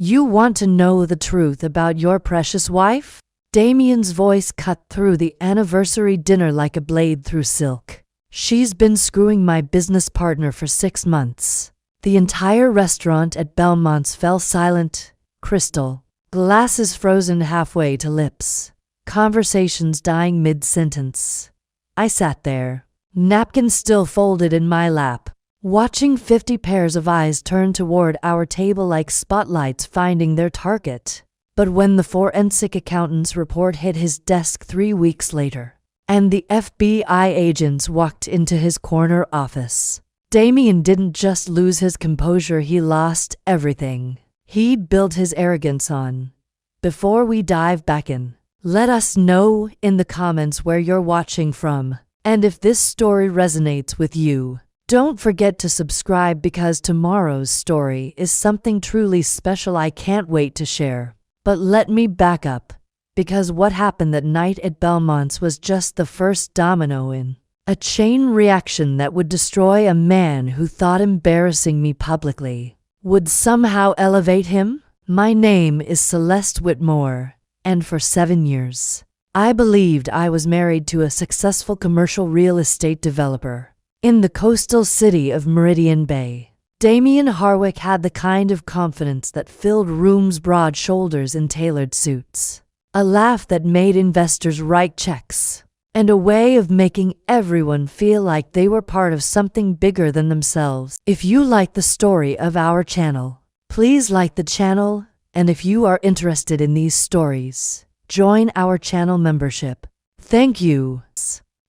You want to know the truth about your precious wife? Damien's voice cut through the anniversary dinner like a blade through silk. She's been screwing my business partner for 6 months. The entire restaurant at Belmont's fell silent, crystal, glasses frozen halfway to lips, conversations dying mid-sentence. I sat there, napkin still folded in my lap, watching 50 pairs of eyes turn toward our table like spotlights finding their target. But when the forensic accountant's report hit his desk 3 weeks later, and the FBI agents walked into his corner office, Damien didn't just lose his composure, he lost everything he'd built his arrogance on. Before we dive back in, let us know in the comments where you're watching from, and if this story resonates with you. Don't forget to subscribe because tomorrow's story is something truly special I can't wait to share. But let me back up, because what happened that night at Belmont's was just the first domino in a chain reaction that would destroy a man who thought embarrassing me publicly would somehow elevate him. My name is Celeste Whitmore, and for 7 years, I believed I was married to a successful commercial real estate developer in the coastal city of Meridian Bay. Damien Harwick had the kind of confidence that filled rooms, broad shoulders in tailored suits, a laugh that made investors write checks, and a way of making everyone feel like they were part of something bigger than themselves. If you like the story of our channel, please like the channel, and if you are interested in these stories, join our channel membership. Thank you.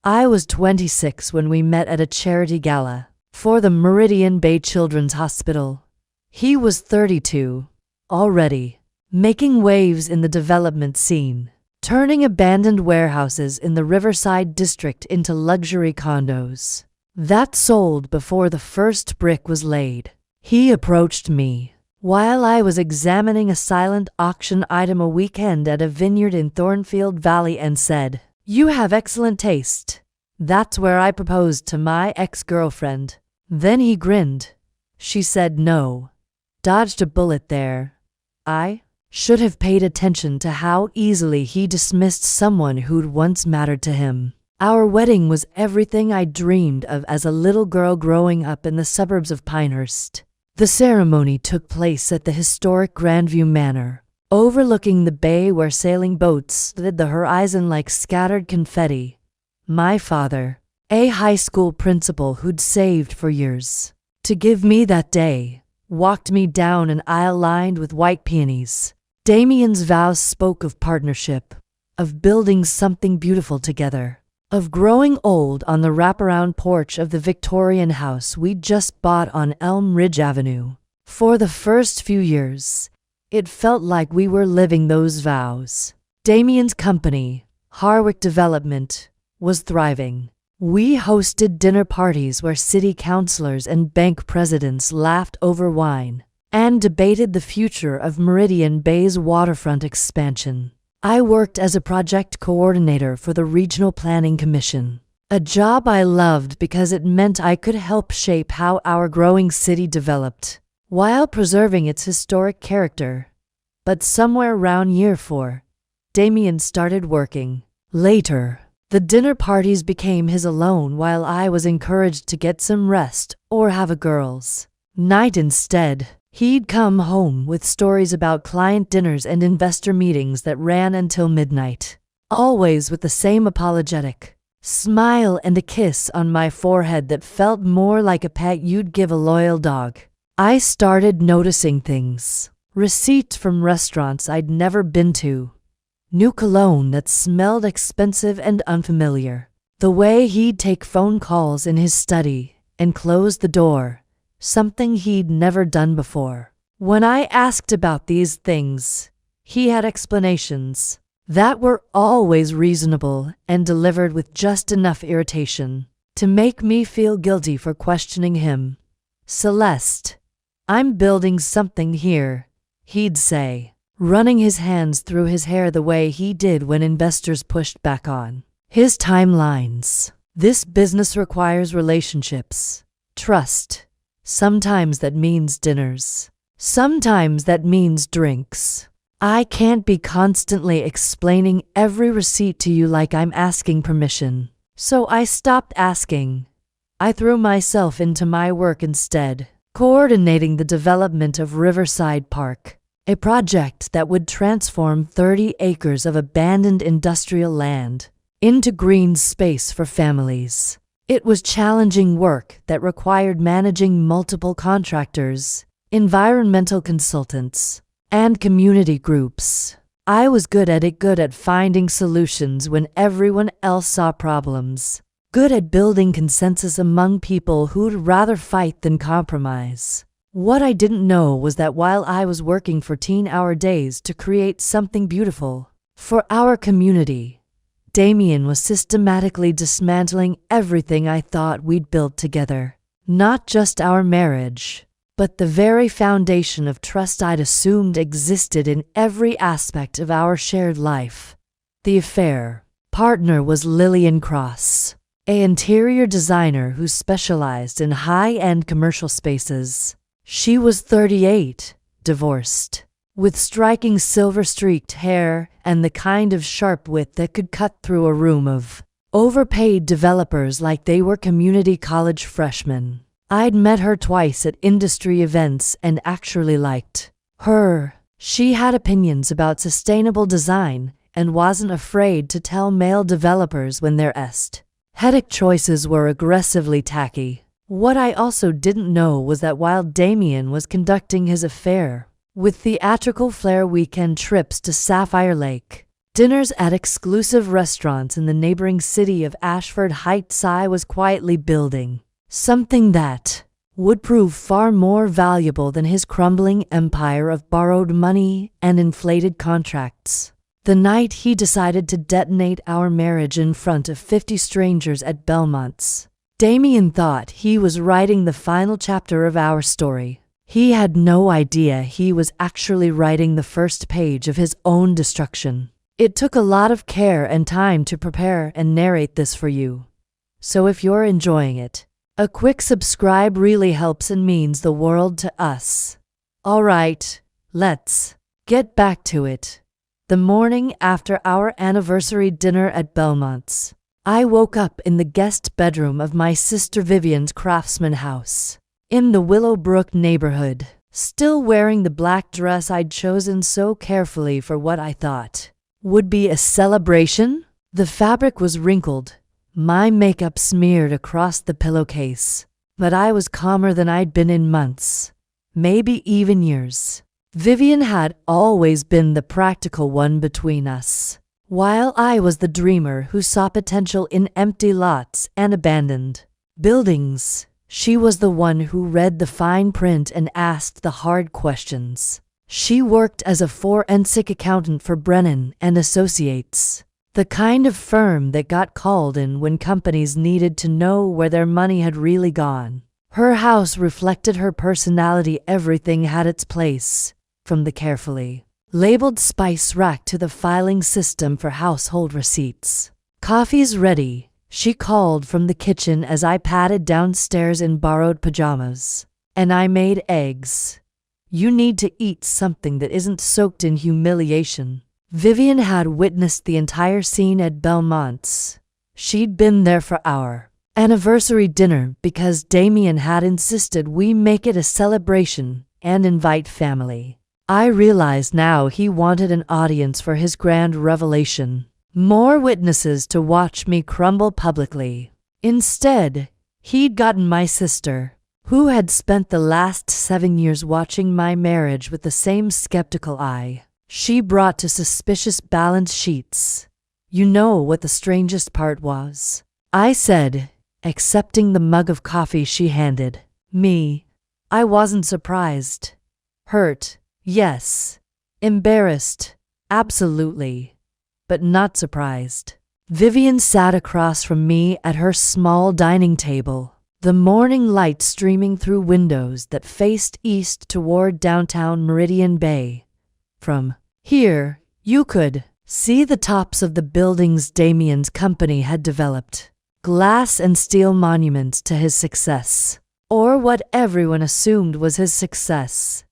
I was 26 when we met at a charity gala for the Meridian Bay Children's Hospital. He was 32, already making waves in the development scene, turning abandoned warehouses in the Riverside district into luxury condos that sold before the first brick was laid. He approached me while I was examining a silent auction item a weekend at a vineyard in Thornfield Valley and said, "You have excellent taste. That's where I proposed to my ex-girlfriend." Then he grinned. She said no. Dodged a bullet there. I should have paid attention to how easily he dismissed someone who'd once mattered to him. Our wedding was everything I dreamed of as a little girl growing up in the suburbs of Pinehurst. The ceremony took place at the historic Grandview Manor, overlooking the bay where sailing boats slid the horizon like scattered confetti. My father, a high school principal who'd saved for years to give me that day, walked me down an aisle lined with white peonies. Damien's vows spoke of partnership, of building something beautiful together, of growing old on the wraparound porch of the Victorian house we'd just bought on Elm Ridge Avenue. For the first few years, it felt like we were living those vows. Damien's company, Harwick Development, was thriving. We hosted dinner parties where city councilors and bank presidents laughed over wine and debated the future of Meridian Bay's waterfront expansion. I worked as a project coordinator for the Regional Planning Commission, a job I loved because it meant I could help shape how our growing city developed while preserving its historic character. But somewhere around year 4, Damien started working. Later, the dinner parties became his alone while I was encouraged to get some rest or have a girls' night instead. He'd come home with stories about client dinners and investor meetings that ran until midnight, always with the same apologetic smile and a kiss on my forehead that felt more like a pet you'd give a loyal dog. I started noticing things. Receipts from restaurants I'd never been to. New cologne that smelled expensive and unfamiliar. The way he'd take phone calls in his study and close the door. Something he'd never done before. When I asked about these things, he had explanations that were always reasonable and delivered with just enough irritation to make me feel guilty for questioning him. "Celeste, I'm building something here," he'd say, running his hands through his hair the way he did when investors pushed back on his timelines. "This business requires relationships, trust. Sometimes that means dinners. Sometimes that means drinks. I can't be constantly explaining every receipt to you like I'm asking permission. So I stopped asking. I threw myself into my work instead, coordinating the development of Riverside Park, a project that would transform 30 acres of abandoned industrial land into green space for families. It was challenging work that required managing multiple contractors, environmental consultants, and community groups. I was good at finding solutions when everyone else saw problems, good at building consensus among people who'd rather fight than compromise. What I didn't know was that while I was working 14-hour days to create something beautiful for our community, Damien was systematically dismantling everything I thought we'd built together. Not just our marriage, but the very foundation of trust I'd assumed existed in every aspect of our shared life. The affair partner was Lillian Cross, an interior designer who specialized in high-end commercial spaces. She was 38, divorced, with striking silver-streaked hair and the kind of sharp wit that could cut through a room of overpaid developers like they were community college freshmen. I'd met her twice at industry events and actually liked her. She had opinions about sustainable design and wasn't afraid to tell male developers when their aesthetic choices were aggressively tacky. What I also didn't know was that while Damien was conducting his affair with theatrical flair weekend trips to Sapphire Lake, dinners at exclusive restaurants in the neighboring city of Ashford Heights, I was quietly building something that would prove far more valuable than his crumbling empire of borrowed money and inflated contracts. The night he decided to detonate our marriage in front of 50 strangers at Belmont's, Damien thought he was writing the final chapter of our story. He had no idea he was actually writing the first page of his own destruction. It took a lot of care and time to prepare and narrate this for you. So if you're enjoying it, a quick subscribe really helps and means the world to us. All right, let's get back to it. The morning after our anniversary dinner at Belmont's, I woke up in the guest bedroom of my sister Vivian's craftsman house in the Willowbrook neighborhood, still wearing the black dress I'd chosen so carefully for what I thought would be a celebration. The fabric was wrinkled, my makeup smeared across the pillowcase, but I was calmer than I'd been in months, maybe even years. Vivian had always been the practical one between us, while I was the dreamer who saw potential in empty lots and abandoned buildings. She was the one who read the fine print and asked the hard questions. She worked as a forensic accountant for Brennan and Associates, the kind of firm that got called in when companies needed to know where their money had really gone. Her house reflected her personality. Everything had its place, from the carefully labeled spice rack to the filing system for household receipts. "Coffee's ready," she called from the kitchen as I padded downstairs in borrowed pajamas. "And I made eggs. You need to eat something that isn't soaked in humiliation." Vivian had witnessed the entire scene at Belmont's. She'd been there for our anniversary dinner because Damien had insisted we make it a celebration and invite family. I realized now he wanted an audience for his grand revelation, more witnesses to watch me crumble publicly. Instead, he'd gotten my sister, who had spent the last 7 years watching my marriage with the same skeptical eye she brought to suspicious balance sheets. "You know what the strangest part was?" I said, accepting the mug of coffee she handed me. I wasn't surprised. Hurt, yes. Embarrassed, absolutely. But not surprised. Vivian sat across from me at her small dining table, the morning light streaming through windows that faced east toward downtown Meridian Bay. From here, you could see the tops of the buildings Damien's company had developed, glass and steel monuments to his success, or what everyone assumed was his success.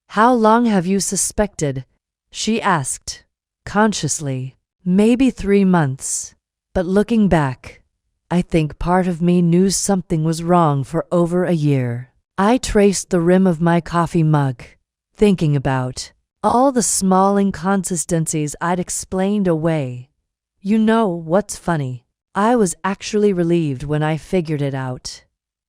How long have you suspected? She asked, consciously. Maybe 3 months. But looking back, I think part of me knew something was wrong for over a year. I traced the rim of my coffee mug, thinking about all the small inconsistencies I'd explained away. You know what's funny? I was actually relieved when I figured it out.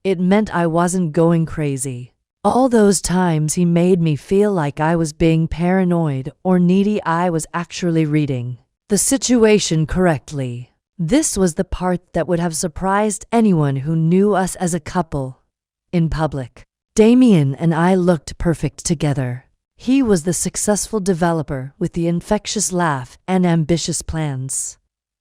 It meant I wasn't going crazy. All those times he made me feel like I was being paranoid or needy, I was actually reading the situation correctly. This was the part that would have surprised anyone who knew us as a couple. In public, Damien and I looked perfect together. He was the successful developer with the infectious laugh and ambitious plans.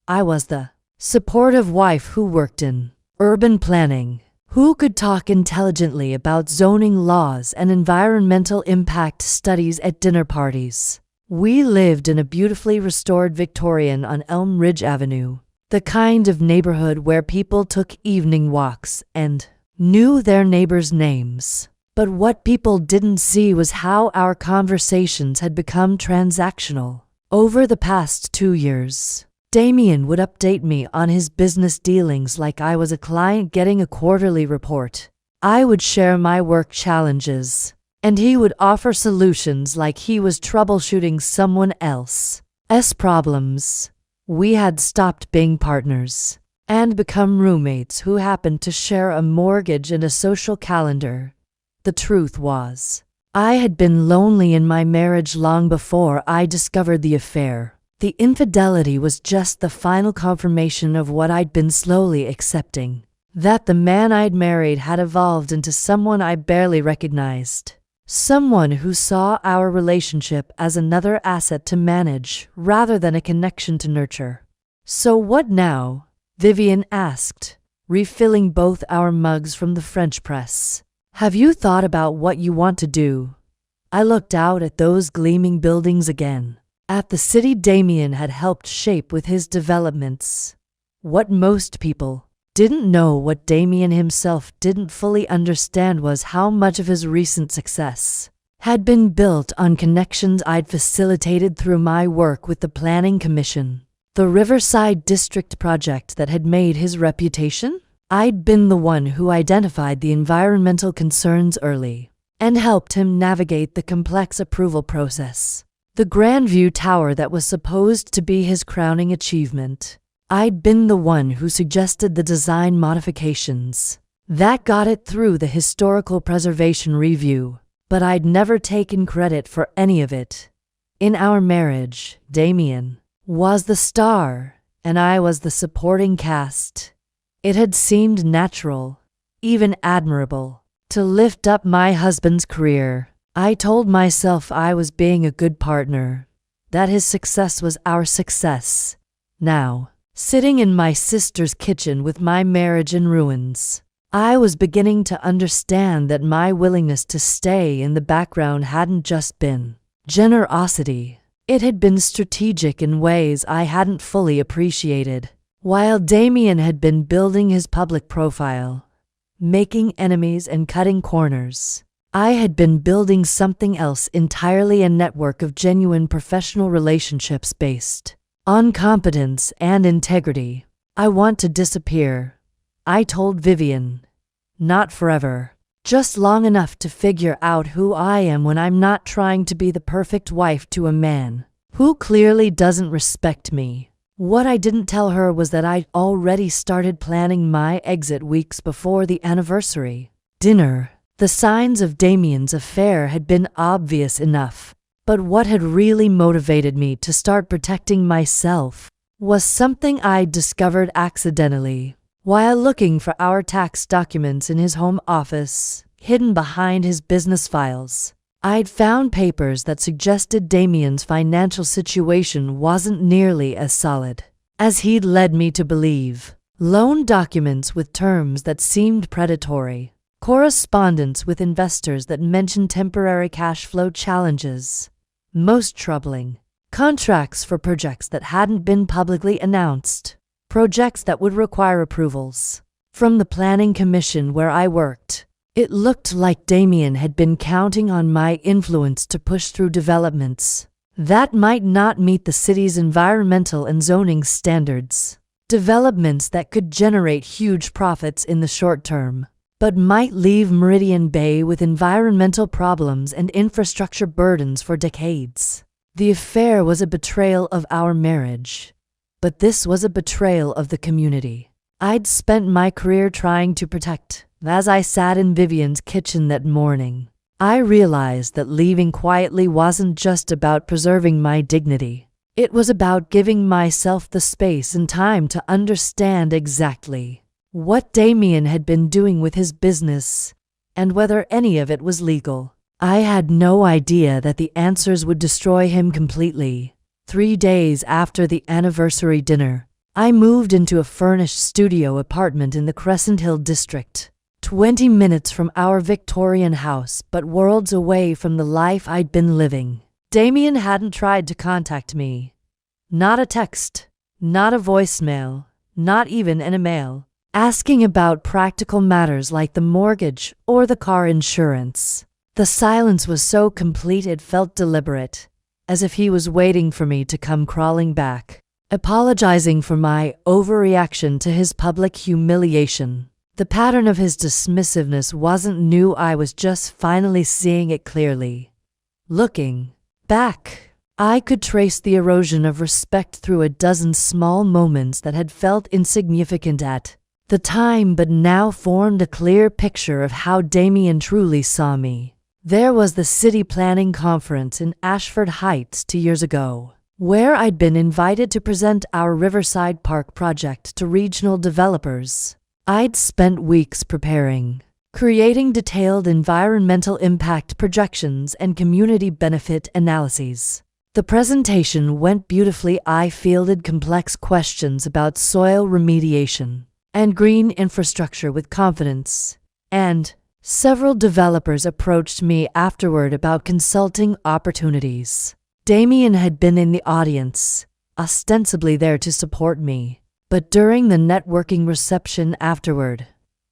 I was the supportive wife who worked in urban planning, who could talk intelligently about zoning laws and environmental impact studies at dinner parties. We lived in a beautifully restored Victorian on Elm Ridge Avenue, the kind of neighborhood where people took evening walks and knew their neighbors' names. But what people didn't see was how our conversations had become transactional. Over the past 2 years, Damien would update me on his business dealings like I was a client getting a quarterly report. I would share my work challenges, and he would offer solutions like he was troubleshooting someone else's problems. We had stopped being partners and become roommates who happened to share a mortgage and a social calendar. The truth was, I had been lonely in my marriage long before I discovered the affair. The infidelity was just the final confirmation of what I'd been slowly accepting, that the man I'd married had evolved into someone I barely recognized. Someone who saw our relationship as another asset to manage rather than a connection to nurture. So what now? Vivian asked, refilling both our mugs from the French press. Have you thought about what you want to do? I looked out at those gleaming buildings again, at the city Damien had helped shape with his developments. What most people didn't know, what Damien himself didn't fully understand, was how much of his recent success had been built on connections I'd facilitated through my work with the Planning Commission, the Riverside District project that had made his reputation. I'd been the one who identified the environmental concerns early and helped him navigate the complex approval process. The Grandview Tower that was supposed to be his crowning achievement. I'd been the one who suggested the design modifications that got it through the historical preservation review, but I'd never taken credit for any of it. In our marriage, Damien was the star and I was the supporting cast. It had seemed natural, even admirable, to lift up my husband's career. I told myself I was being a good partner, that his success was our success. Now, sitting in my sister's kitchen with my marriage in ruins, I was beginning to understand that my willingness to stay in the background hadn't just been generosity. It had been strategic in ways I hadn't fully appreciated. While Damien had been building his public profile, making enemies and cutting corners, I had been building something else entirely, a network of genuine professional relationships based on competence and integrity. I want to disappear, I told Vivian. Not forever, just long enough to figure out who I am when I'm not trying to be the perfect wife to a man who clearly doesn't respect me. What I didn't tell her was that I'd already started planning my exit weeks before the anniversary dinner. The signs of Damien's affair had been obvious enough, but what had really motivated me to start protecting myself was something I'd discovered accidentally while looking for our tax documents in his home office, hidden behind his business files. I'd found papers that suggested Damien's financial situation wasn't nearly as solid as he'd led me to believe. Loan documents with terms that seemed predatory, correspondence with investors that mentioned temporary cash flow challenges. Most troubling, contracts for projects that hadn't been publicly announced, projects that would require approvals from the Planning Commission where I worked. It looked like Damien had been counting on my influence to push through developments that might not meet the city's environmental and zoning standards. Developments that could generate huge profits in the short term, but might leave Meridian Bay with environmental problems and infrastructure burdens for decades. The affair was a betrayal of our marriage, but this was a betrayal of the community I'd spent my career trying to protect. As I sat in Vivian's kitchen that morning, I realized that leaving quietly wasn't just about preserving my dignity. It was about giving myself the space and time to understand exactly what Damien had been doing with his business and whether any of it was legal. I had no idea that the answers would destroy him completely. 3 days after the anniversary dinner, I moved into a furnished studio apartment in the Crescent Hill district, 20 minutes from our Victorian house, but worlds away from the life I'd been living. Damien hadn't tried to contact me. Not a text, not a voicemail, not even an email, asking about practical matters like the mortgage or the car insurance. The silence was so complete it felt deliberate, as if he was waiting for me to come crawling back, apologizing for my overreaction to his public humiliation. The pattern of his dismissiveness wasn't new, I was just finally seeing it clearly. Looking back, I could trace the erosion of respect through a dozen small moments that had felt insignificant at the time but now formed a clear picture of how Damien truly saw me. There was the city planning conference in Ashford Heights 2 years ago, where I'd been invited to present our Riverside Park project to regional developers. I'd spent weeks preparing, creating detailed environmental impact projections and community benefit analyses. The presentation went beautifully. I fielded complex questions about soil remediation and green infrastructure with confidence, and several developers approached me afterward about consulting opportunities. Damien had been in the audience, ostensibly there to support me. But during the networking reception afterward,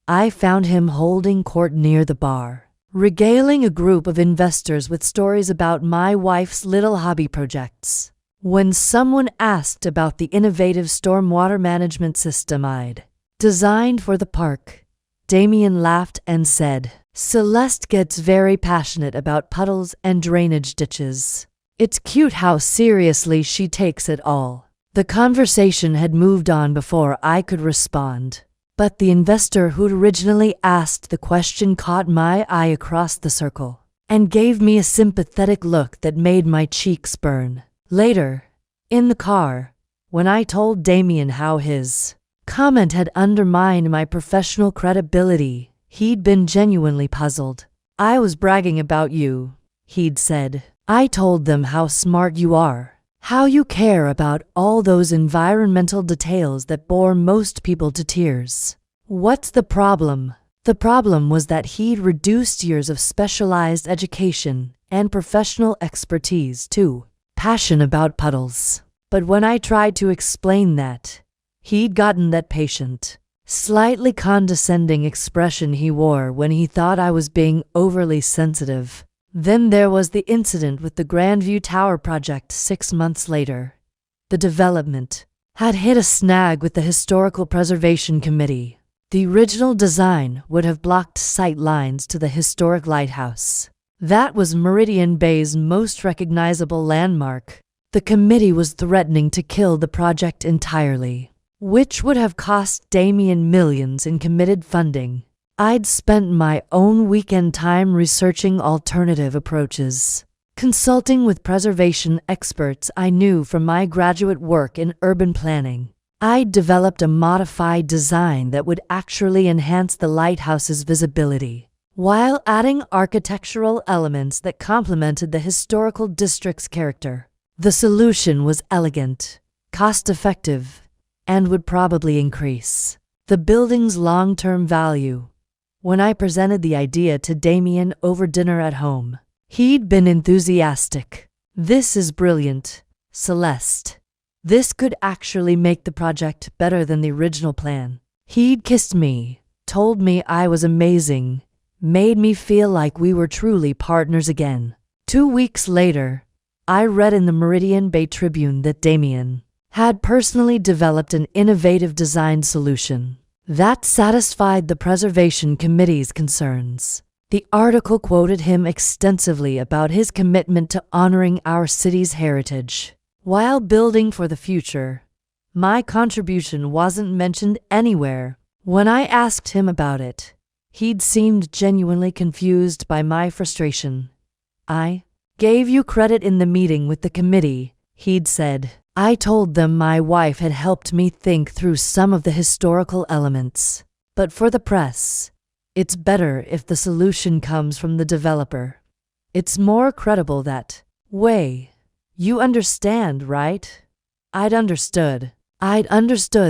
I found him holding court near the bar, regaling a group of investors with stories about my wife's little hobby projects. When someone asked about the innovative stormwater management system I'd designed for the park, Damien laughed and said, "Celeste gets very passionate about puddles and drainage ditches. It's cute how seriously she takes it all." The conversation had moved on before I could respond, but the investor who'd originally asked the question caught my eye across the circle and gave me a sympathetic look that made my cheeks burn. Later, in the car, when I told Damien how his comment had undermined my professional credibility, he'd been genuinely puzzled. "I was bragging about you," he'd said. "I told them how smart you are. How you care about all those environmental details that bore most people to tears. What's the problem?" The problem was that he'd reduced years of specialized education and professional expertise to passion about puddles. But when I tried to explain that, he'd gotten that patient, slightly condescending expression he wore when he thought I was being overly sensitive. Then there was the incident with the Grandview Tower project 6 months later. The development had hit a snag with the Historical Preservation Committee. The original design would have blocked sight lines to the historic lighthouse. That was Meridian Bay's most recognizable landmark. The committee was threatening to kill the project entirely, which would have cost Damien millions in committed funding. I'd spent my own weekend time researching alternative approaches, consulting with preservation experts I knew from my graduate work in urban planning. I'd developed a modified design that would actually enhance the lighthouse's visibility, while adding architectural elements that complemented the historical district's character. The solution was elegant, cost-effective, and would probably increase the building's long-term value. When I presented the idea to Damien over dinner at home, he'd been enthusiastic. "This is brilliant, Celeste. This could actually make the project better than the original plan." He'd kissed me, told me I was amazing, made me feel like we were truly partners again. 2 weeks later, I read in the Meridian Bay Tribune that Damien had personally developed an innovative design solution that satisfied the Preservation Committee's concerns. The article quoted him extensively about his commitment to honoring our city's heritage while building for the future. My contribution wasn't mentioned anywhere. When I asked him about it, he'd seemed genuinely confused by my frustration. "I gave you credit in the meeting with the committee," he'd said. "I told them my wife had helped me think through some of the historical elements. But for the press, it's better if the solution comes from the developer. It's more credible that way. You understand, right?" I'd understood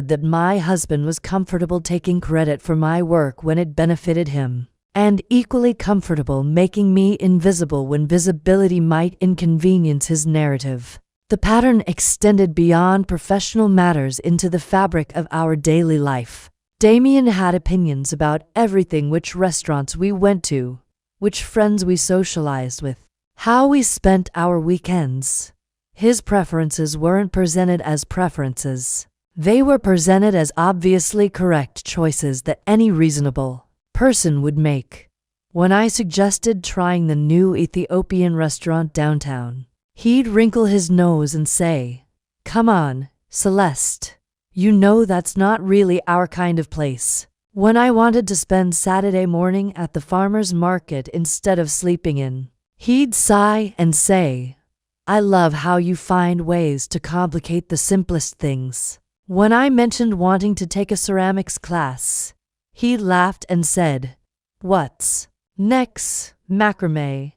that my husband was comfortable taking credit for my work when it benefited him, and equally comfortable making me invisible when visibility might inconvenience his narrative. The pattern extended beyond professional matters into the fabric of our daily life. Damien had opinions about everything: which restaurants we went to, which friends we socialized with, how we spent our weekends. His preferences weren't presented as preferences. They were presented as obviously correct choices that any reasonable person would make. When I suggested trying the new Ethiopian restaurant downtown, he'd wrinkle his nose and say, "Come on, Celeste. You know that's not really our kind of place." When I wanted to spend Saturday morning at the farmer's market instead of sleeping in, he'd sigh and say, "I love how you find ways to complicate the simplest things." When I mentioned wanting to take a ceramics class, he laughed and said, "What's next, macrame?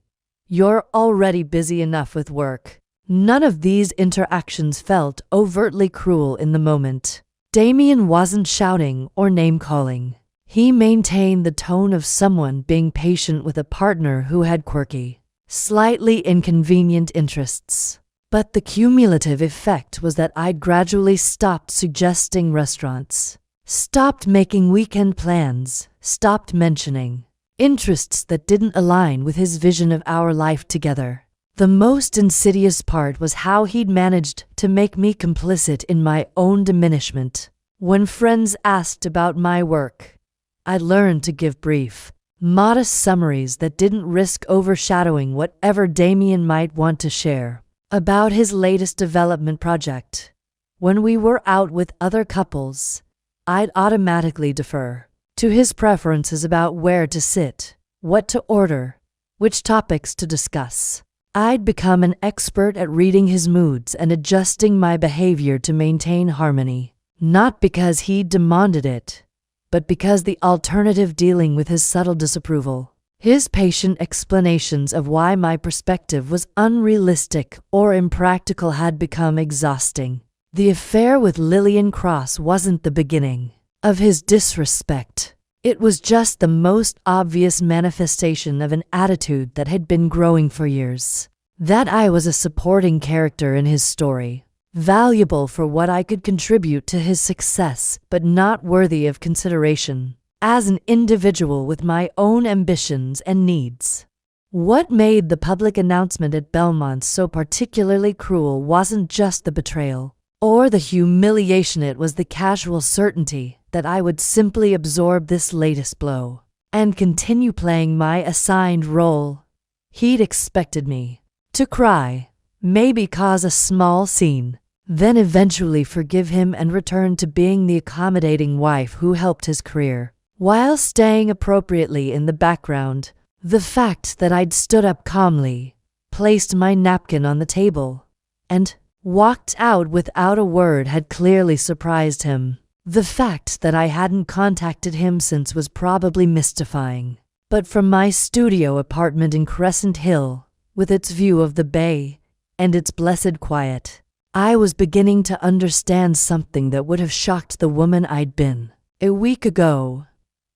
You're already busy enough with work." None of these interactions felt overtly cruel in the moment. Damien wasn't shouting or name-calling. He maintained the tone of someone being patient with a partner who had quirky, slightly inconvenient interests. But the cumulative effect was that I'd gradually stopped suggesting restaurants, stopped making weekend plans, stopped mentioning interests that didn't align with his vision of our life together. The most insidious part was how he'd managed to make me complicit in my own diminishment. When friends asked about my work, I learned to give brief, modest summaries that didn't risk overshadowing whatever Damien might want to share about his latest development project. When we were out with other couples, I'd automatically defer to his preferences about where to sit, what to order, which topics to discuss. I'd become an expert at reading his moods and adjusting my behavior to maintain harmony, not because he demanded it, but because the alternative dealing with his subtle disapproval, his patient explanations of why my perspective was unrealistic or impractical had become exhausting. The affair with Lillian Cross wasn't the beginning of his disrespect. It was just the most obvious manifestation of an attitude that had been growing for years. That I was a supporting character in his story, valuable for what I could contribute to his success, but not worthy of consideration as an individual with my own ambitions and needs. What made the public announcement at Belmont so particularly cruel wasn't just the betrayal or the humiliation, it was the casual certainty that I would simply absorb this latest blow and continue playing my assigned role. He'd expected me to cry, maybe cause a small scene, then eventually forgive him and return to being the accommodating wife who helped his career, while staying appropriately in the background. The fact that I'd stood up calmly, placed my napkin on the table, and walked out without a word had clearly surprised him. The fact that I hadn't contacted him since was probably mystifying. But from my studio apartment in Crescent Hill, with its view of the bay and its blessed quiet, I was beginning to understand something that would have shocked the woman I'd been. A week ago,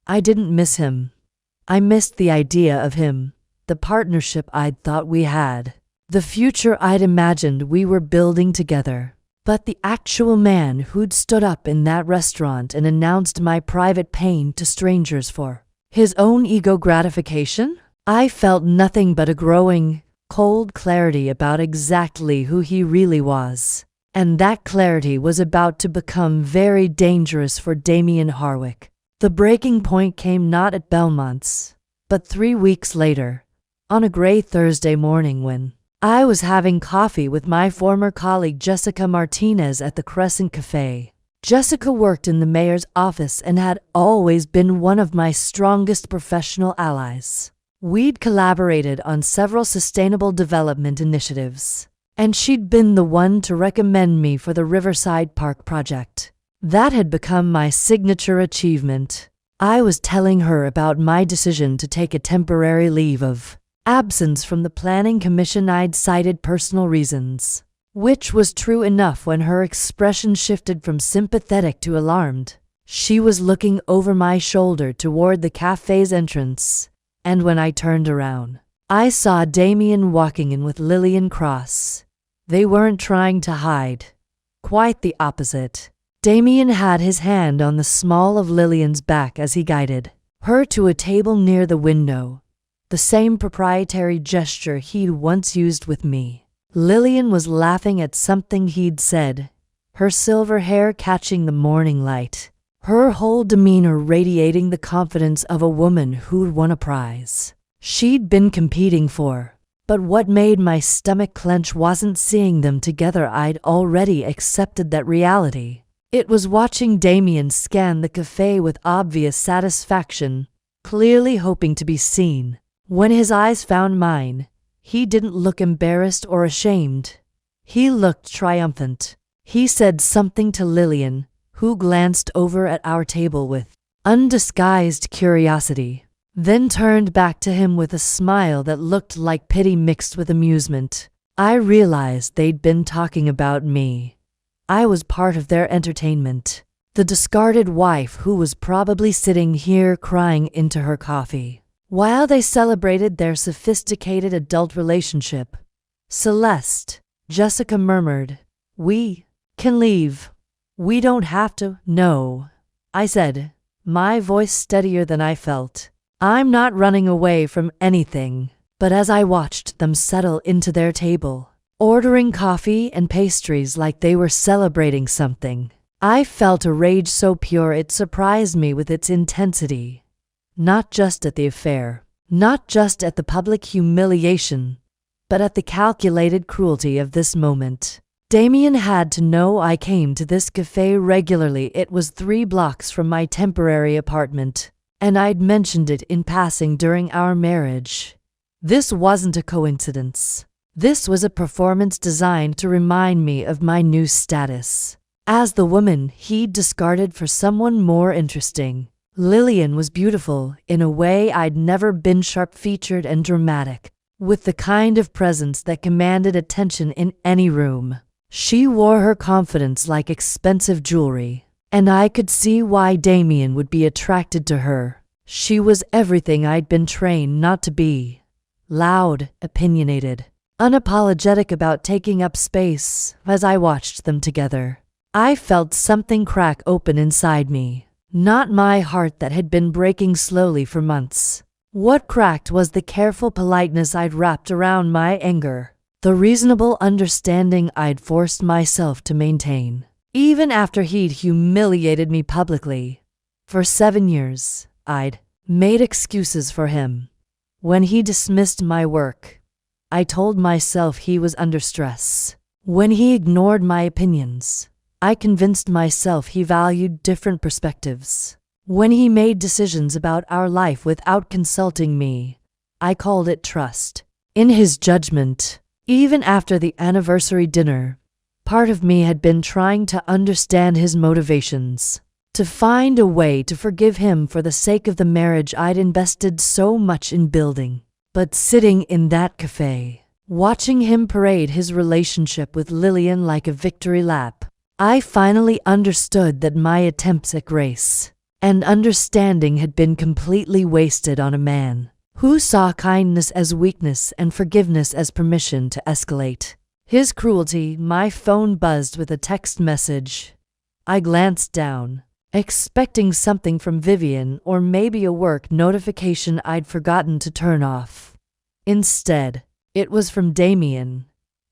I didn't miss him. I missed the idea of him, the partnership I'd thought we had, the future I'd imagined we were building together. But the actual man who'd stood up in that restaurant and announced my private pain to strangers for His own ego gratification? I felt nothing but a growing, cold clarity about exactly who he really was. And that clarity was about to become very dangerous for Damien Harwick. The breaking point came not at Belmont's, but 3 weeks later, on a gray Thursday morning when I was having coffee with my former colleague Jessica Martinez at the Crescent Cafe. Jessica worked in the mayor's office and had always been one of my strongest professional allies. We'd collaborated on several sustainable development initiatives, and she'd been the one to recommend me for the Riverside Park project. That had become my signature achievement. I was telling her about my decision to take a temporary leave of absence from the planning commission. I'd cited personal reasons, which was true enough when her expression shifted from sympathetic to alarmed. She was looking over my shoulder toward the cafe's entrance, and when I turned around, I saw Damien walking in with Lillian Cross. They weren't trying to hide. Quite the opposite. Damien had his hand on the small of Lillian's back as he guided her to a table near the window, the same proprietary gesture he'd once used with me. Lillian was laughing at something he'd said, her silver hair catching the morning light, her whole demeanor radiating the confidence of a woman who'd won a prize she'd been competing for. But what made my stomach clench wasn't seeing them together. I'd already accepted that reality. It was watching Damien scan the cafe with obvious satisfaction, clearly hoping to be seen. When his eyes found mine, he didn't look embarrassed or ashamed. He looked triumphant. He said something to Lillian, who glanced over at our table with undisguised curiosity, then turned back to him with a smile that looked like pity mixed with amusement. I realized they'd been talking about me. I was part of their entertainment, the discarded wife who was probably sitting here crying into her coffee, while they celebrated their sophisticated adult relationship. "Celeste," Jessica murmured, "we can leave. We don't have to." "No," I said, my voice steadier than I felt. "I'm not running away from anything." But as I watched them settle into their table, ordering coffee and pastries like they were celebrating something, I felt a rage so pure it surprised me with its intensity. Not just at the affair, not just at the public humiliation, but at the calculated cruelty of this moment. Damien had to know I came to this cafe regularly. It was 3 blocks from my temporary apartment, and I'd mentioned it in passing during our marriage. This wasn't a coincidence. This was a performance designed to remind me of my new status as the woman he'd discarded for someone more interesting. Lillian was beautiful in a way I'd never been, sharp-featured and dramatic, with the kind of presence that commanded attention in any room. She wore her confidence like expensive jewelry, and I could see why Damien would be attracted to her. She was everything I'd been trained not to be: loud, opinionated, unapologetic about taking up space. As I watched them together, I felt something crack open inside me. Not my heart that had been breaking slowly for months. What cracked was the careful politeness I'd wrapped around my anger, the reasonable understanding I'd forced myself to maintain. Even after he'd humiliated me publicly. For 7 years, I'd made excuses for him. When he dismissed my work, I told myself he was under stress. When he ignored my opinions, I convinced myself he valued different perspectives. When he made decisions about our life without consulting me, I called it trust in his judgment. Even after the anniversary dinner, part of me had been trying to understand his motivations, to find a way to forgive him for the sake of the marriage I'd invested so much in building. But sitting in that cafe, watching him parade his relationship with Lillian like a victory lap, I finally understood that my attempts at grace and understanding had been completely wasted on a man who saw kindness as weakness and forgiveness as permission to escalate his cruelty. My phone buzzed with a text message. I glanced down, expecting something from Vivian or maybe a work notification I'd forgotten to turn off. Instead, it was from Damien.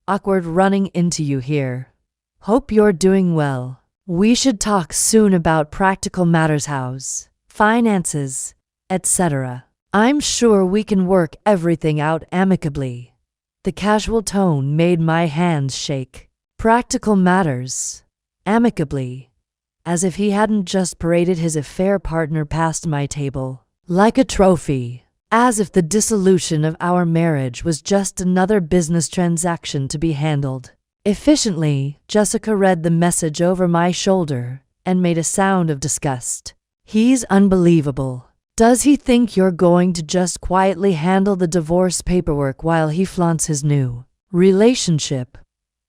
Awkward running into you here. Hope you're doing well. We should talk soon about practical matters, house, finances, etc. I'm sure we can work everything out amicably. The casual tone made my hands shake. Practical matters. Amicably. As if he hadn't just paraded his affair partner past my table. Like a trophy. As if the dissolution of our marriage was just another business transaction to be handled. Efficiently, Jessica read the message over my shoulder and made a sound of disgust. He's unbelievable. Does he think you're going to just quietly handle the divorce paperwork while he flaunts his new relationship?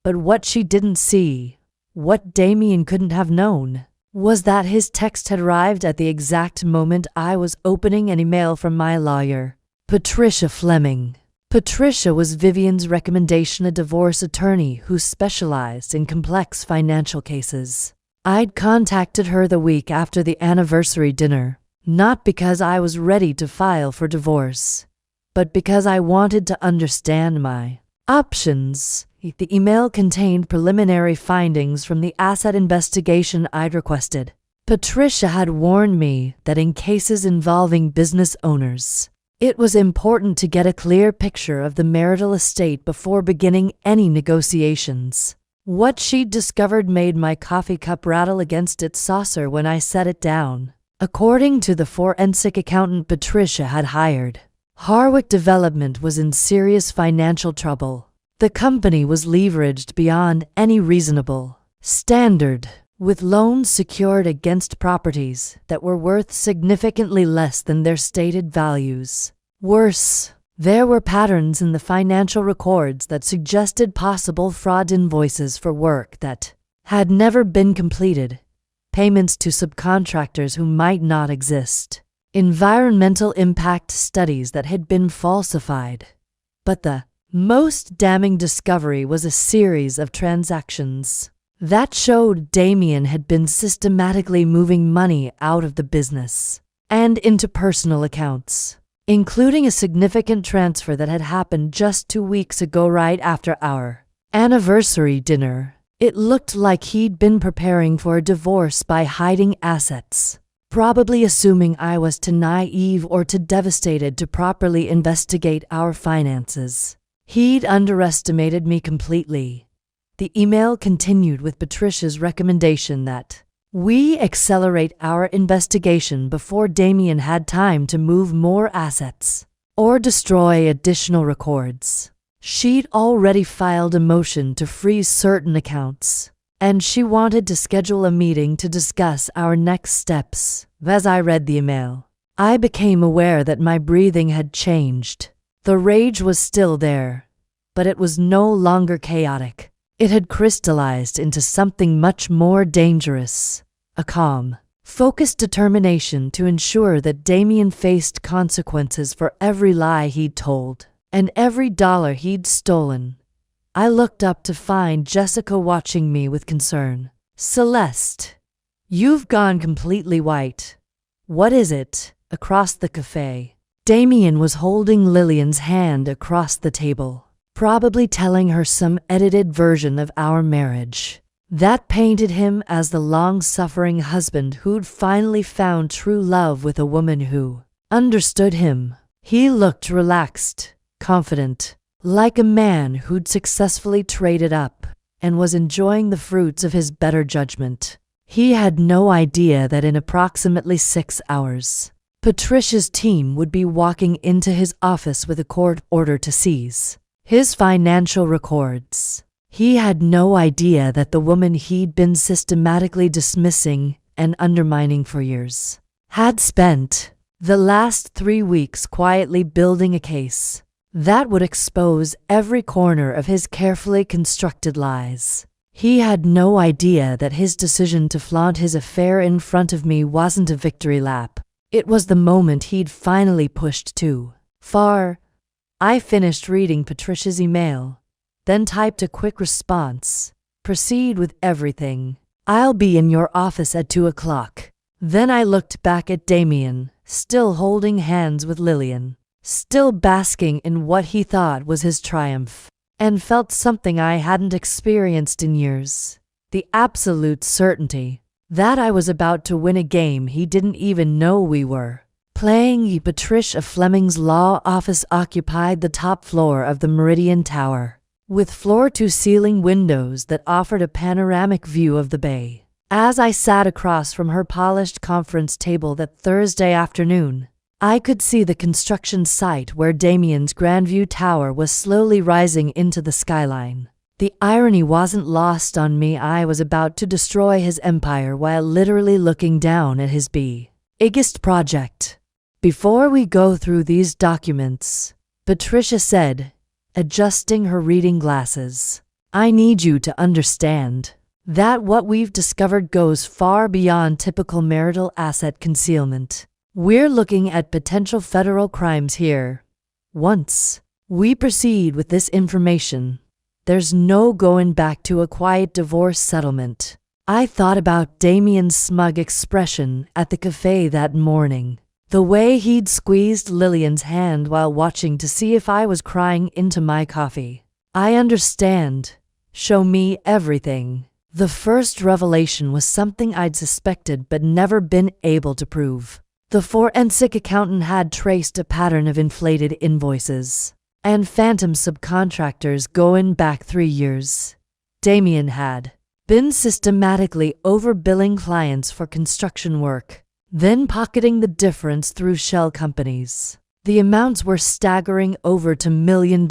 But what she didn't see, what Damien couldn't have known, was that his text had arrived at the exact moment I was opening an email from my lawyer, Patricia Fleming. Patricia was Vivian's recommendation, a divorce attorney who specialized in complex financial cases. I'd contacted her the week after the anniversary dinner. Not because I was ready to file for divorce, but because I wanted to understand my options. The email contained preliminary findings from the asset investigation I'd requested. Patricia had warned me that in cases involving business owners, it was important to get a clear picture of the marital estate before beginning any negotiations. What she'd discovered made my coffee cup rattle against its saucer when I set it down. According to the forensic accountant Patricia had hired, Harwick Development was in serious financial trouble. The company was leveraged beyond any reasonable standard, with loans secured against properties that were worth significantly less than their stated values. Worse, there were patterns in the financial records that suggested possible fraud, invoices for work that had never been completed, payments to subcontractors who might not exist, environmental impact studies that had been falsified. But the most damning discovery was a series of transactions that showed Damien had been systematically moving money out of the business and into personal accounts, including a significant transfer that had happened just 2 weeks ago right after our anniversary dinner. It looked like he'd been preparing for a divorce by hiding assets, probably assuming I was too naive or too devastated to properly investigate our finances. He'd underestimated me completely. The email continued with Patricia's recommendation that we accelerate our investigation before Damien had time to move more assets or destroy additional records. She'd already filed a motion to freeze certain accounts, and she wanted to schedule a meeting to discuss our next steps. As I read the email, I became aware that my breathing had changed. The rage was still there, but it was no longer chaotic. It had crystallized into something much more dangerous, a calm, focused determination to ensure that Damien faced consequences for every lie he'd told and every dollar he'd stolen. I looked up to find Jessica watching me with concern. Celeste, you've gone completely white. What is it? Across the cafe, Damien was holding Lillian's hand across the table, probably telling her some edited version of our marriage that painted him as the long-suffering husband who'd finally found true love with a woman who understood him. He looked relaxed, confident, like a man who'd successfully traded up and was enjoying the fruits of his better judgment. He had no idea that in approximately 6 hours, Patricia's team would be walking into his office with a court order to seize his financial records. He had no idea that the woman he'd been systematically dismissing and undermining for years had spent the last 3 weeks quietly building a case that would expose every corner of his carefully constructed lies. He had no idea that his decision to flaunt his affair in front of me wasn't a victory lap. It was the moment he'd finally pushed too far. I finished reading Patricia's email, then typed a quick response. Proceed with everything. I'll be in your office at 2 o'clock. Then I looked back at Damien, still holding hands with Lillian, still basking in what he thought was his triumph, and felt something I hadn't experienced in years. The absolute certainty that I was about to win a game he didn't even know we were playing. Patricia Fleming's law office occupied the top floor of the Meridian Tower, with floor-to-ceiling windows that offered a panoramic view of the bay. As I sat across from her polished conference table that Thursday afternoon, I could see the construction site where Damien's Grandview Tower was slowly rising into the skyline. The irony wasn't lost on me. I was about to destroy his empire while literally looking down at his biggest project. Before we go through these documents, Patricia said, adjusting her reading glasses, I need you to understand that what we've discovered goes far beyond typical marital asset concealment. We're looking at potential federal crimes here. Once we proceed with this information, there's no going back to a quiet divorce settlement. I thought about Damien's smug expression at the cafe that morning, the way he'd squeezed Lillian's hand while watching to see if I was crying into my coffee. I understand. Show me everything. The first revelation was something I'd suspected but never been able to prove. The forensic accountant had traced a pattern of inflated invoices and phantom subcontractors going back 3 years. Damien had been systematically overbilling clients for construction work, then pocketing the difference through shell companies. The amounts were staggering over to $1 million.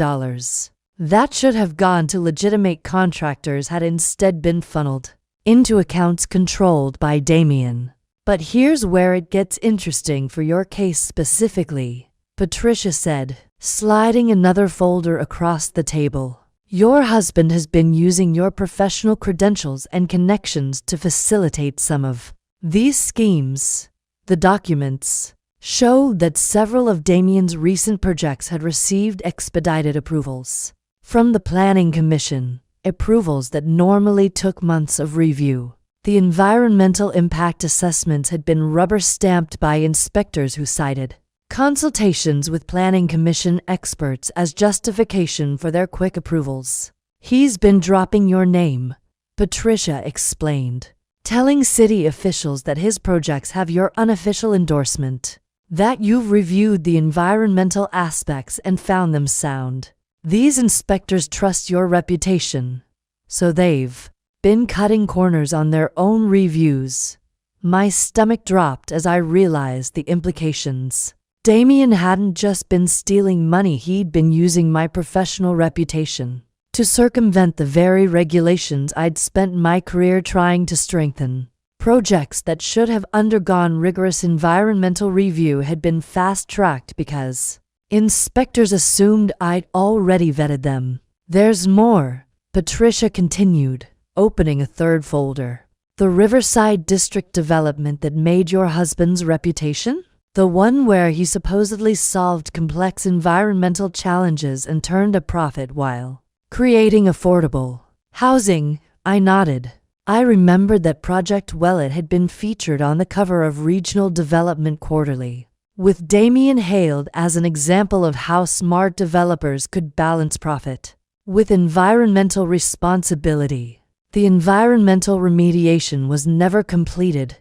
That should have gone to legitimate contractors had instead been funneled into accounts controlled by Damien. But here's where it gets interesting for your case specifically, Patricia said, sliding another folder across the table. Your husband has been using your professional credentials and connections to facilitate some of these schemes. The documents showed that several of Damien's recent projects had received expedited approvals from the Planning Commission, approvals that normally took months of review. The environmental impact assessments had been rubber-stamped by inspectors who cited consultations with Planning Commission experts as justification for their quick approvals. He's been dropping your name, Patricia explained, telling city officials that his projects have your unofficial endorsement, that you've reviewed the environmental aspects and found them sound. These inspectors trust your reputation, so they've been cutting corners on their own reviews. My stomach dropped as I realized the implications. Damien hadn't just been stealing money, he'd been using my professional reputation to circumvent the very regulations I'd spent my career trying to strengthen. Projects that should have undergone rigorous environmental review had been fast-tracked because inspectors assumed I'd already vetted them. There's more, Patricia continued, opening a third folder. The Riverside District development that made your husband's reputation? The one where he supposedly solved complex environmental challenges and turned a profit while creating affordable housing. I nodded. I remembered that project well. It had been featured on the cover of Regional Development Quarterly, with Damien hailed as an example of how smart developers could balance profit with environmental responsibility. The environmental remediation was never completed.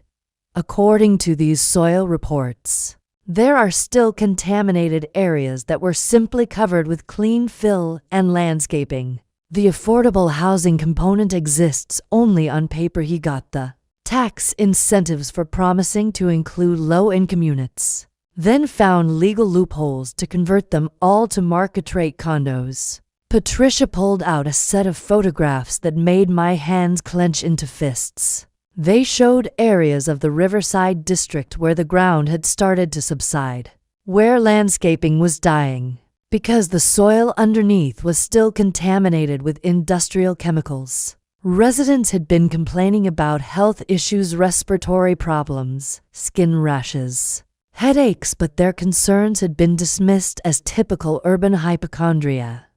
According to these soil reports, there are still contaminated areas that were simply covered with clean fill and landscaping. The affordable housing component exists only on paper. He got the tax incentives for promising to include low-income units, then found legal loopholes to convert them all to market-rate condos. Patricia pulled out a set of photographs that made my hands clench into fists. They showed areas of the Riverside District where the ground had started to subside, where landscaping was dying, because the soil underneath was still contaminated with industrial chemicals. Residents had been complaining about health issues, respiratory problems, skin rashes, headaches, but their concerns had been dismissed as typical urban hypochondria.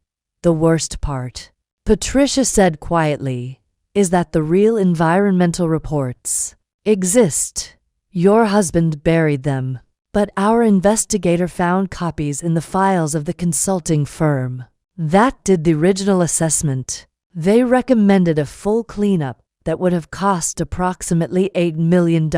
The worst part, Patricia said quietly, is that the real environmental reports exist Your husband buried them. But our investigator found copies in the files of the consulting firm that did the original assessment. They recommended a full cleanup that would have cost approximately $8 million.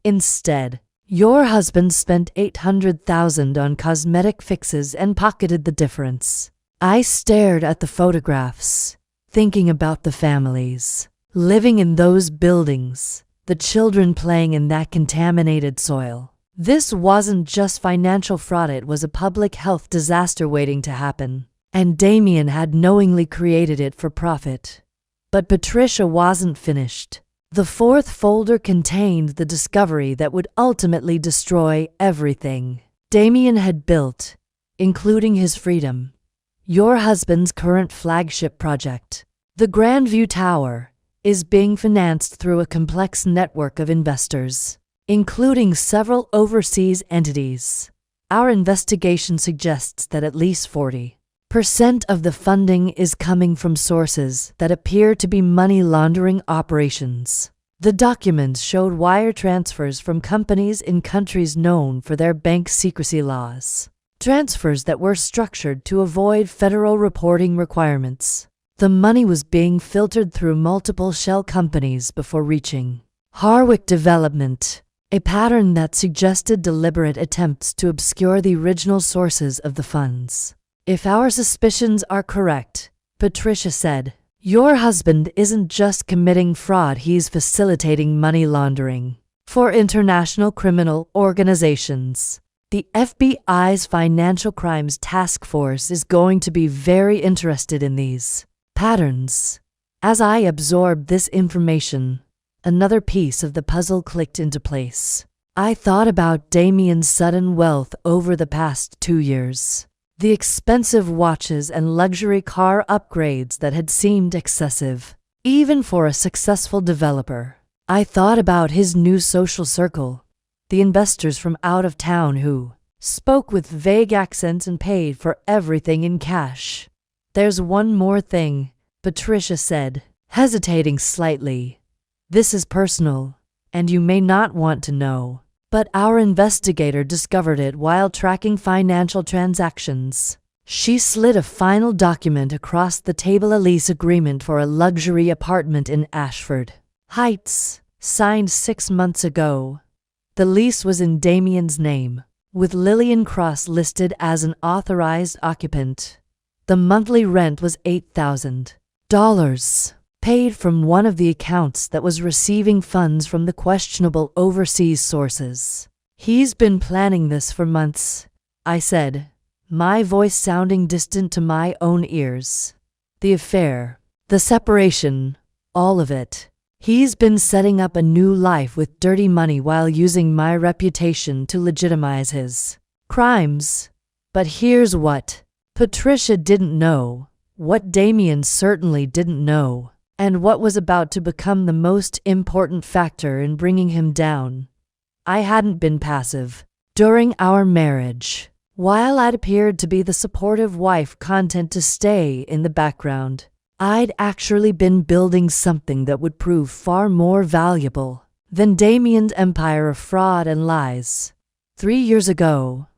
Instead, your husband spent $800,000 on cosmetic fixes and pocketed the difference. I stared at the photographs, thinking about the families living in those buildings, the children playing in that contaminated soil. This wasn't just financial fraud, it was a public health disaster waiting to happen. And Damien had knowingly created it for profit. But Patricia wasn't finished. The fourth folder contained the discovery that would ultimately destroy everything Damien had built, including his freedom. Your husband's current flagship project, the Grandview Tower, is being financed through a complex network of investors, including several overseas entities. Our investigation suggests that at least 40% of the funding is coming from sources that appear to be money laundering operations. The documents showed wire transfers from companies in countries known for their bank secrecy laws, transfers that were structured to avoid federal reporting requirements. The money was being filtered through multiple shell companies before reaching Harwick Development, a pattern that suggested deliberate attempts to obscure the original sources of the funds. If our suspicions are correct, Patricia said, your husband isn't just committing fraud, he's facilitating money laundering for international criminal organizations. The FBI's Financial Crimes Task Force is going to be very interested in these patterns. As I absorbed this information, another piece of the puzzle clicked into place. I thought about Damien's sudden wealth over the past 2 years. The expensive watches and luxury car upgrades that had seemed excessive, even for a successful developer. I thought about his new social circle, the investors from out of town who spoke with vague accents and paid for everything in cash. There's one more thing, Patricia said, hesitating slightly. This is personal, and you may not want to know, but our investigator discovered it while tracking financial transactions. She slid a final document across the table, a lease agreement for a luxury apartment in Ashford Heights, signed 6 months ago. The lease was in Damien's name, with Lillian Cross listed as an authorized occupant. The monthly rent was $8,000, paid from one of the accounts that was receiving funds from the questionable overseas sources. He's been planning this for months, I said, my voice sounding distant to my own ears. The affair, the separation, all of it. He's been setting up a new life with dirty money while using my reputation to legitimize his crimes. But here's what Patricia didn't know, what Damien certainly didn't know, and what was about to become the most important factor in bringing him down. I hadn't been passive during our marriage. While I'd appeared to be the supportive wife content to stay in the background, I'd actually been building something that would prove far more valuable than Damien's empire of fraud and lies. 3 years ago,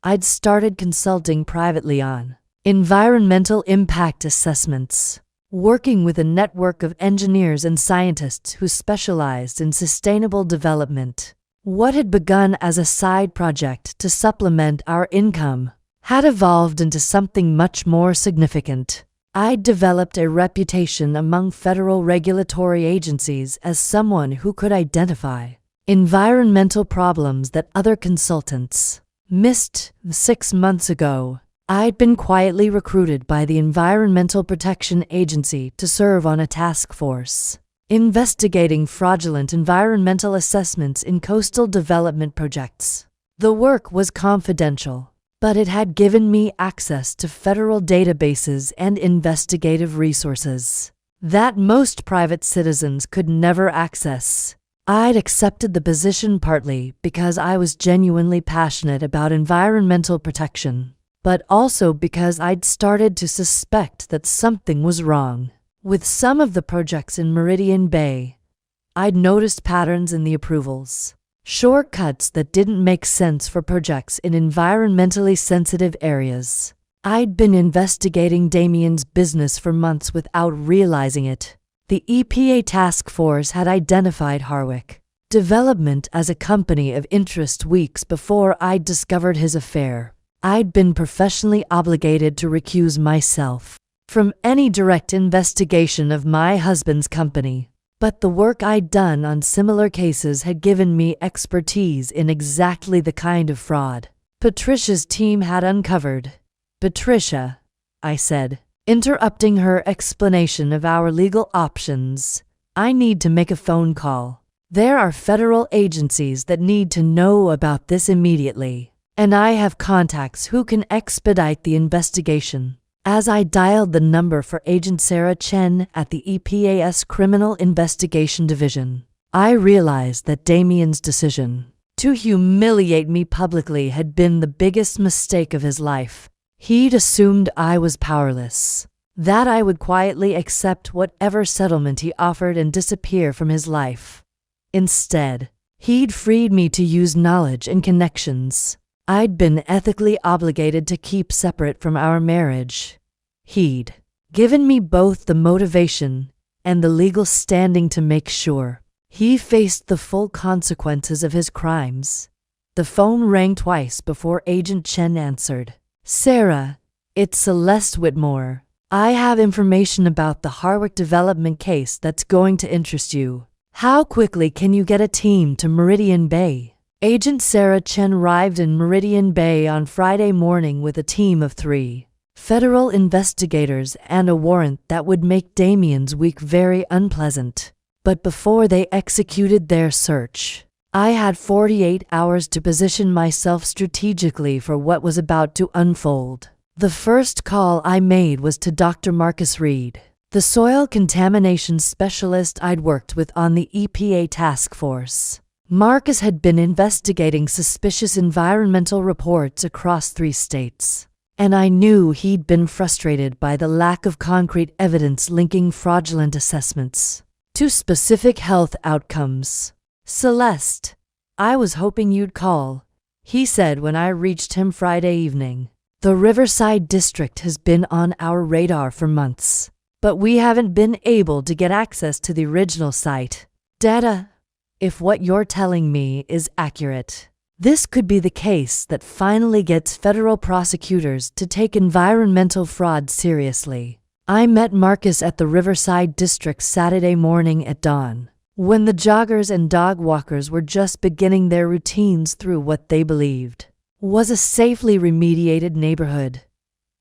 I'd started consulting privately on environmental impact assessments, working with a network of engineers and scientists who specialized in sustainable development. What had begun as a side project to supplement our income had evolved into something much more significant. I'd developed a reputation among federal regulatory agencies as someone who could identify environmental problems that other consultants missed. 6 months ago, I'd been quietly recruited by the Environmental Protection Agency to serve on a task force investigating fraudulent environmental assessments in coastal development projects. The work was confidential, but it had given me access to federal databases and investigative resources that most private citizens could never access. I'd accepted the position partly because I was genuinely passionate about environmental protection, but also because I'd started to suspect that something was wrong with some of the projects in Meridian Bay. I'd noticed patterns in the approvals. Shortcuts that didn't make sense for projects in environmentally sensitive areas. I'd been investigating Damien's business for months without realizing it. The EPA task force had identified Harwick Development as a company of interest weeks before I'd discovered his affair. I'd been professionally obligated to recuse myself from any direct investigation of my husband's company. But the work I'd done on similar cases had given me expertise in exactly the kind of fraud Patricia's team had uncovered. Patricia, I said, interrupting her explanation of our legal options, I need to make a phone call. There are federal agencies that need to know about this immediately, and I have contacts who can expedite the investigation. As I dialed the number for Agent Sarah Chen at the EPA's Criminal Investigation Division, I realized that Damien's decision to humiliate me publicly had been the biggest mistake of his life. He'd assumed I was powerless, that I would quietly accept whatever settlement he offered and disappear from his life. Instead, he'd freed me to use knowledge and connections I'd been ethically obligated to keep separate from our marriage. He'd given me both the motivation and the legal standing to make sure he faced the full consequences of his crimes. The phone rang twice before Agent Chen answered. Sarah, it's Celeste Whitmore. I have information about the Harwick development case that's going to interest you. How quickly can you get a team to Meridian Bay? Agent Sarah Chen arrived in Meridian Bay on Friday morning with a team of 3 federal investigators and a warrant that would make Damien's week very unpleasant. But before they executed their search, I had 48 hours to position myself strategically for what was about to unfold. The first call I made was to Dr. Marcus Reed, the soil contamination specialist I'd worked with on the EPA task force. Marcus had been investigating suspicious environmental reports across 3 states, and I knew he'd been frustrated by the lack of concrete evidence linking fraudulent assessments to specific health outcomes. Celeste, I was hoping you'd call, he said when I reached him Friday evening. The Riverside District has been on our radar for months, but we haven't been able to get access to the original site data. If what you're telling me is accurate, this could be the case that finally gets federal prosecutors to take environmental fraud seriously. I met Marcus at the Riverside District Saturday morning at dawn, when the joggers and dog walkers were just beginning their routines through what they believed was a safely remediated neighborhood.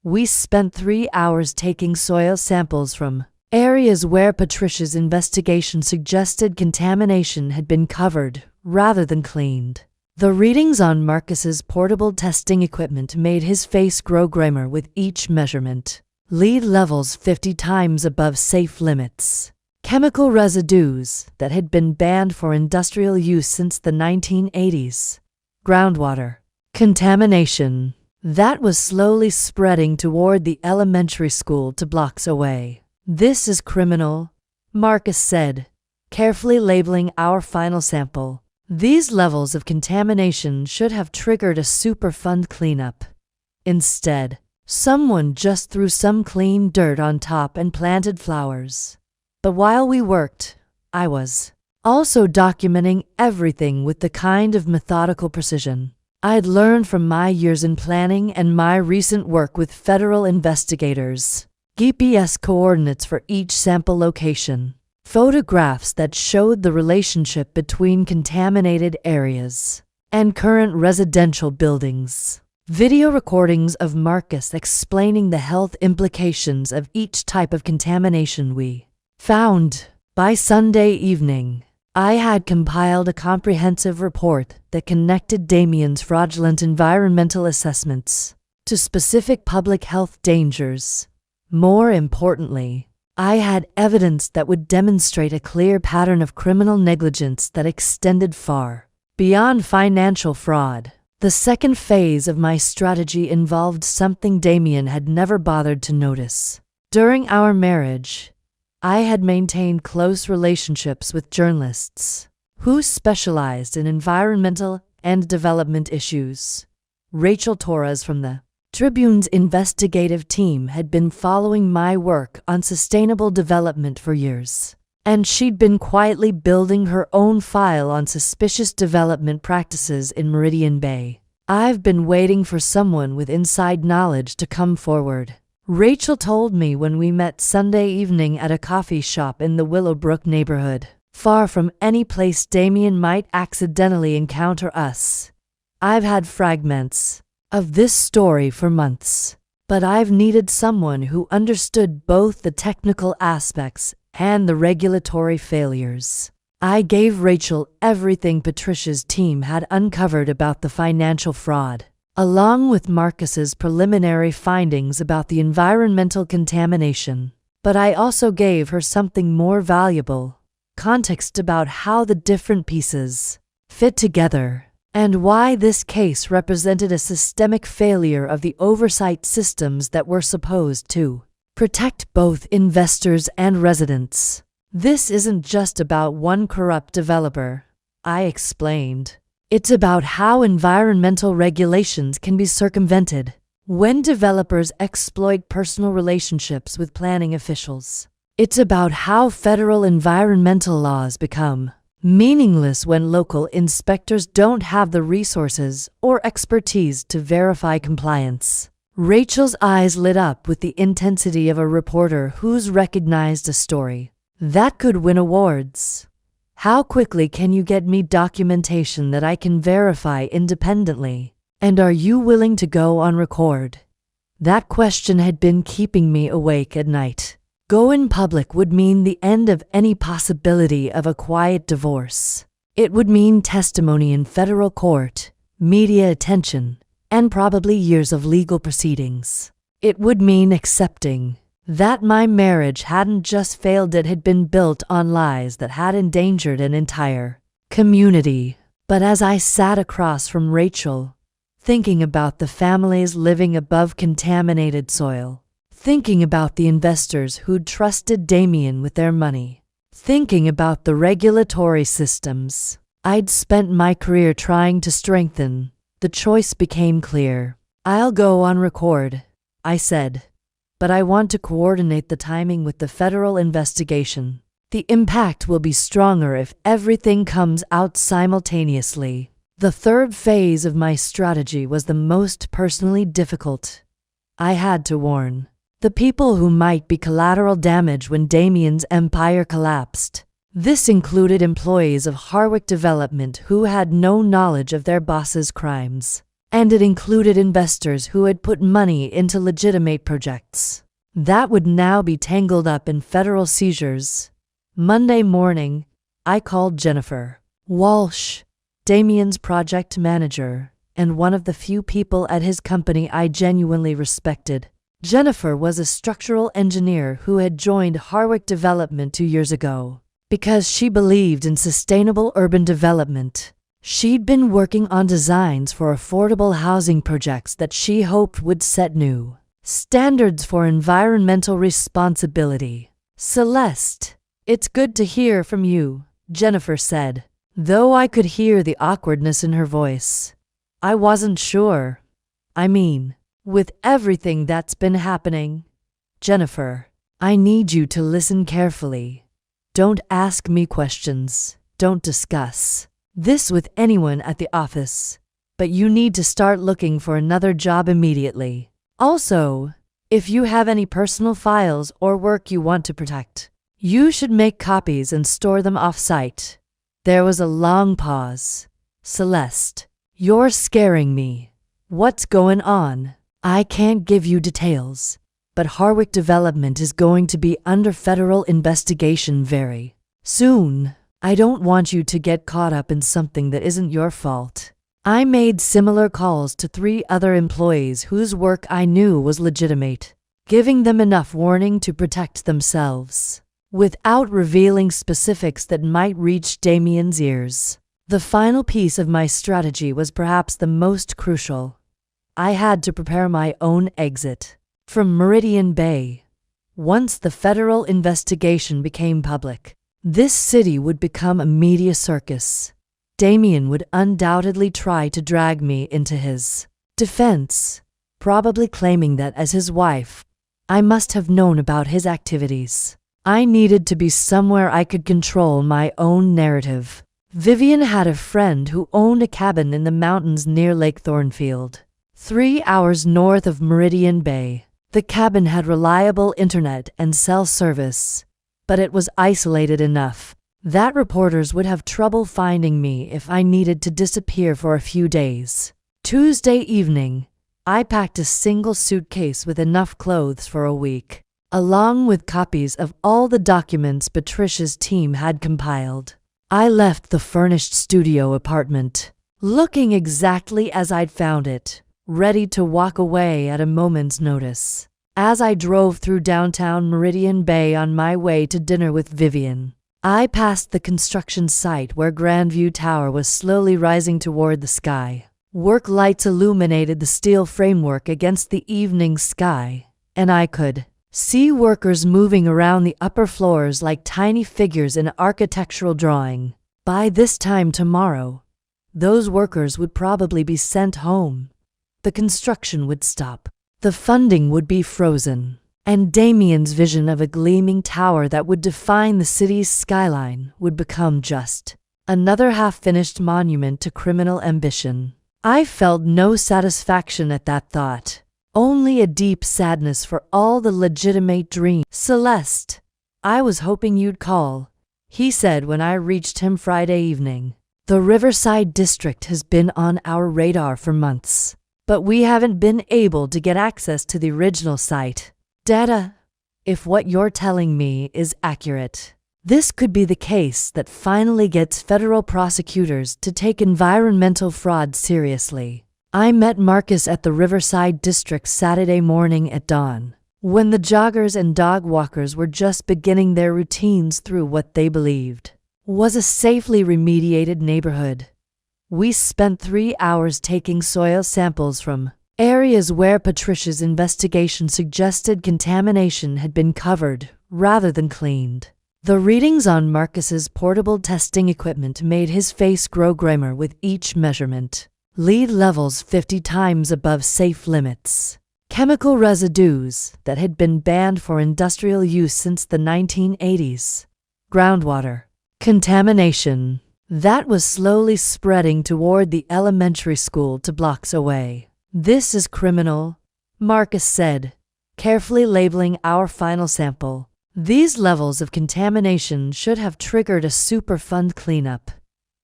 We spent 3 hours taking soil samples from areas where Patricia's investigation suggested contamination had been covered rather than cleaned. The readings on Marcus's portable testing equipment made his face grow grimmer with each measurement. Lead levels 50 times above safe limits. Chemical residues that had been banned for industrial use since the 1980s. Groundwater contamination that was slowly spreading toward the elementary school 2 blocks away. This is criminal, Marcus said, carefully labeling our final sample. These levels of contamination should have triggered a Superfund cleanup. Instead, someone just threw some clean dirt on top and planted flowers. But while we worked, I was also documenting everything with the kind of methodical precision I'd learned from my years in planning and my recent work with federal investigators. GPS coordinates for each sample location, photographs that showed the relationship between contaminated areas and current residential buildings, video recordings of Marcus explaining the health implications of each type of contamination we found. By Sunday evening, I had compiled a comprehensive report that connected Damien's fraudulent environmental assessments to specific public health dangers. More importantly, I had evidence that would demonstrate a clear pattern of criminal negligence that extended far beyond financial fraud. The second phase of my strategy involved something Damien had never bothered to notice. During our marriage, I had maintained close relationships with journalists who specialized in environmental and development issues. Rachel Torres from the Tribune's investigative team had been following my work on sustainable development for years, and she'd been quietly building her own file on suspicious development practices in Meridian Bay. I've been waiting for someone with inside knowledge to come forward, Rachel told me when we met Sunday evening at a coffee shop in the Willowbrook neighborhood, far from any place Damien might accidentally encounter us. I've had fragments of this story for months, but I've needed someone who understood both the technical aspects and the regulatory failures. I gave Rachel everything Patricia's team had uncovered about the financial fraud, along with Marcus's preliminary findings about the environmental contamination. But I also gave her something more valuable: context about how the different pieces fit together, and why this case represented a systemic failure of the oversight systems that were supposed to protect both investors and residents. This isn't just about one corrupt developer, I explained. It's about how environmental regulations can be circumvented when developers exploit personal relationships with planning officials. It's about how federal environmental laws become meaningless when local inspectors don't have the resources or expertise to verify compliance. Rachel's eyes lit up with the intensity of a reporter who's recognized a story that could win awards. How quickly can you get me documentation that I can verify independently? And are you willing to go on record? That question had been keeping me awake at night. Go in public would mean the end of any possibility of a quiet divorce. It would mean testimony in federal court, media attention, and probably years of legal proceedings. It would mean accepting that my marriage hadn't just failed, it had been built on lies that had endangered an entire community. But as I sat across from Rachel, thinking about the families living above contaminated soil, thinking about the investors who'd trusted Damien with their money, thinking about the regulatory systems I'd spent my career trying to strengthen, the choice became clear. I'll go on record, I said, but I want to coordinate the timing with the federal investigation. The impact will be stronger if everything comes out simultaneously. The third phase of my strategy was the most personally difficult. I had to warn the people who might be collateral damage when Damien's empire collapsed. This included employees of Harwick Development who had no knowledge of their boss's crimes, and it included investors who had put money into legitimate projects that would now be tangled up in federal seizures. Monday morning, I called Jennifer Walsh, Damien's project manager, and one of the few people at his company I genuinely respected. Jennifer was a structural engineer who had joined Harwick Development 2 years ago because she believed in sustainable urban development. She'd been working on designs for affordable housing projects that she hoped would set new standards for environmental responsibility. "Celeste, it's good to hear from you," Jennifer said, though I could hear the awkwardness in her voice. I wasn't sure. With everything that's been happening. Jennifer, I need you to listen carefully. Don't ask me questions. Don't discuss this with anyone at the office. But you need to start looking for another job immediately. Also, if you have any personal files or work you want to protect, you should make copies and store them off-site. There was a long pause. "Celeste, you're scaring me. What's going on?" "I can't give you details, but Harwick Development is going to be under federal investigation very soon. I don't want you to get caught up in something that isn't your fault." I made similar calls to 3 other employees whose work I knew was legitimate, giving them enough warning to protect themselves, without revealing specifics that might reach Damien's ears. The final piece of my strategy was perhaps the most crucial. I had to prepare my own exit from Meridian Bay. Once the federal investigation became public, this city would become a media circus. Damien would undoubtedly try to drag me into his defense, probably claiming that as his wife, I must have known about his activities. I needed to be somewhere I could control my own narrative. Vivian had a friend who owned a cabin in the mountains near Lake Thornfield, 3 hours north of Meridian Bay. The cabin had reliable internet and cell service, but it was isolated enough that reporters would have trouble finding me if I needed to disappear for a few days. Tuesday evening, I packed a single suitcase with enough clothes for a week, along with copies of all the documents Patricia's team had compiled. I left the furnished studio apartment, looking exactly as I'd found it, ready to walk away at a moment's notice. As I drove through downtown Meridian Bay on my way to dinner with Vivian, I passed the construction site where Grandview Tower was slowly rising toward the sky. Work lights illuminated the steel framework against the evening sky, and I could see workers moving around the upper floors like tiny figures in an architectural drawing. By this time tomorrow, those workers would probably be sent home. The construction would stop. The funding would be frozen, and Damien's vision of a gleaming tower that would define the city's skyline would become just another half-finished monument to criminal ambition. I felt no satisfaction at that thought, only a deep sadness for all the legitimate dreams. "Celeste, I was hoping you'd call," he said when I reached him Friday evening. "The Riverside District has been on our radar for months, but we haven't been able to get access to the original site data. If what you're telling me is accurate, this could be the case that finally gets federal prosecutors to take environmental fraud seriously." I met Marcus at the Riverside District Saturday morning at dawn, when the joggers and dog walkers were just beginning their routines through what they believed was a safely remediated neighborhood. We spent 3 hours taking soil samples from areas where Patricia's investigation suggested contamination had been covered rather than cleaned. The readings on Marcus's portable testing equipment made his face grow grimmer with each measurement. Lead levels 50 times above safe limits. Chemical residues that had been banned for industrial use since the 1980s. Groundwater contamination that was slowly spreading toward the elementary school 2 blocks away. "This is criminal," Marcus said, carefully labeling our final sample. "These levels of contamination should have triggered a Superfund cleanup.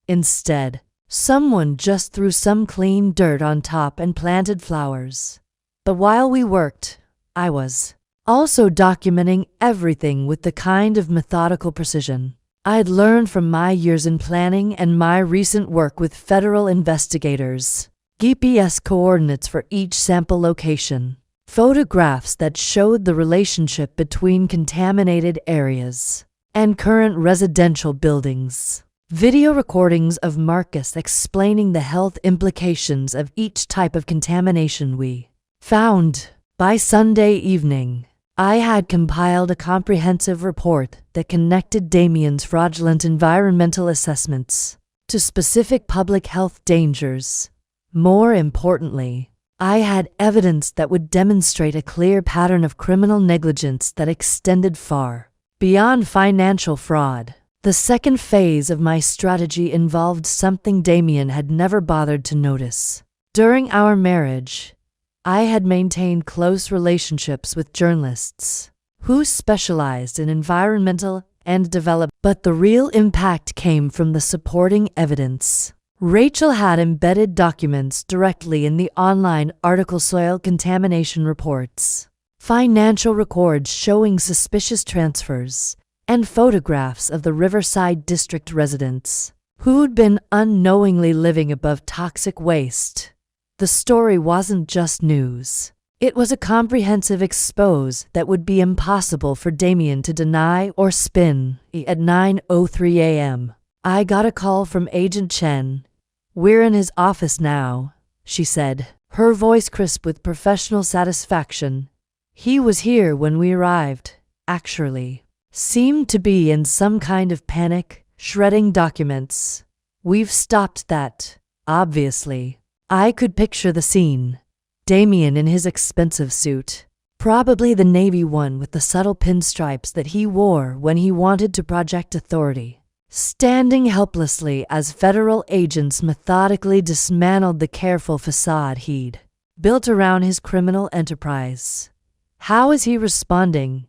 Instead, someone just threw some clean dirt on top and planted flowers." But while we worked, I was also documenting everything with the kind of methodical precision I'd learned from my years in planning and my recent work with federal investigators. GPS coordinates for each sample location, photographs that showed the relationship between contaminated areas and current residential buildings, video recordings of Marcus explaining the health implications of each type of contamination we found. By Sunday evening, I had compiled a comprehensive report that connected Damien's fraudulent environmental assessments to specific public health dangers. More importantly, I had evidence that would demonstrate a clear pattern of criminal negligence that extended far beyond financial fraud. The second phase of my strategy involved something Damien had never bothered to notice. During our marriage, I had maintained close relationships with journalists who specialized in environmental and development, but the real impact came from the supporting evidence. Rachel had embedded documents directly in the online article soil contamination reports, financial records showing suspicious transfers, and photographs of the Riverside District residents who'd been unknowingly living above toxic waste. The story wasn't just news. It was a comprehensive expose that would be impossible for Damien to deny or spin. At 9:03 a.m., I got a call from Agent Chen. "We're in his office now," she said, her voice crisp with professional satisfaction. "He was here when we arrived." actually seemed to be in some kind of panic, shredding documents. We've stopped that, obviously. I could picture the scene. Damien in his expensive suit, probably the navy one with the subtle pinstripes that he wore when he wanted to project authority, standing helplessly as federal agents methodically dismantled the careful facade he'd built around his criminal enterprise. How is he responding?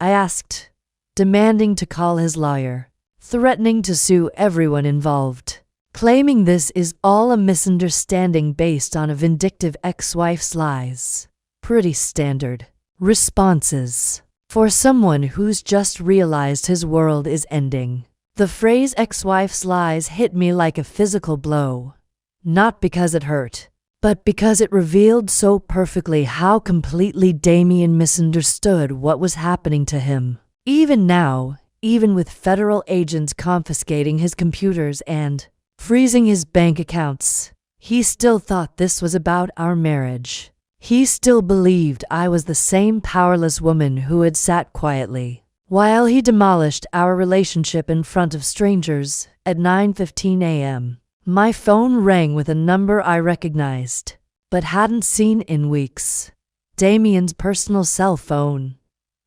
I asked, demanding to call his lawyer, threatening to sue everyone involved, claiming this is all a misunderstanding based on a vindictive ex-wife's lies. Pretty standard responses for someone who's just realized his world is ending. The phrase ex-wife's lies hit me like a physical blow, not because it hurt, but because it revealed so perfectly how completely Damien misunderstood what was happening to him. Even now, even with federal agents confiscating his computers and freezing his bank accounts, he still thought this was about our marriage. He still believed I was the same powerless woman who had sat quietly while he demolished our relationship in front of strangers at 9:15 a.m. My phone rang with a number I recognized, but hadn't seen in weeks. Damien's personal cell phone.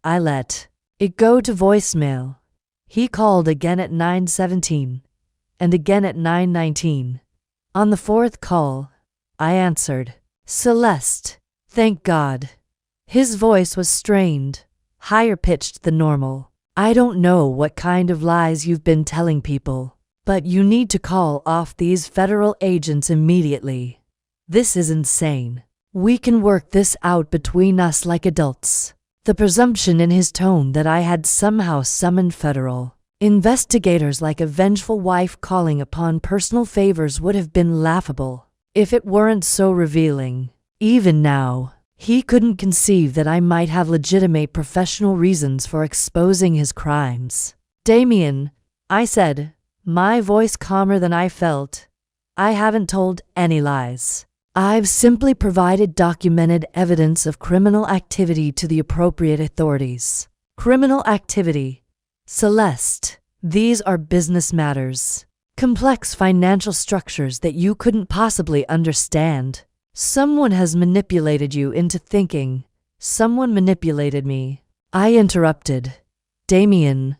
I let it go to voicemail. He called again at 9:17, and again at 9:19. On the fourth call, I answered. Celeste, thank God. His voice was strained, higher pitched than normal. I don't know what kind of lies you've been telling people, but you need to call off these federal agents immediately. This is insane. We can work this out between us like adults. The presumption in his tone that I had somehow summoned federal investigators like a vengeful wife calling upon personal favors would have been laughable if it weren't so revealing. Even now, he couldn't conceive that I might have legitimate professional reasons for exposing his crimes. Damien, I said, my voice calmer than I felt, I haven't told any lies. I've simply provided documented evidence of criminal activity to the appropriate authorities. Criminal activity. Celeste, these are business matters. Complex financial structures that you couldn't possibly understand. Someone has manipulated you into thinking. Someone manipulated me. I interrupted. Damien,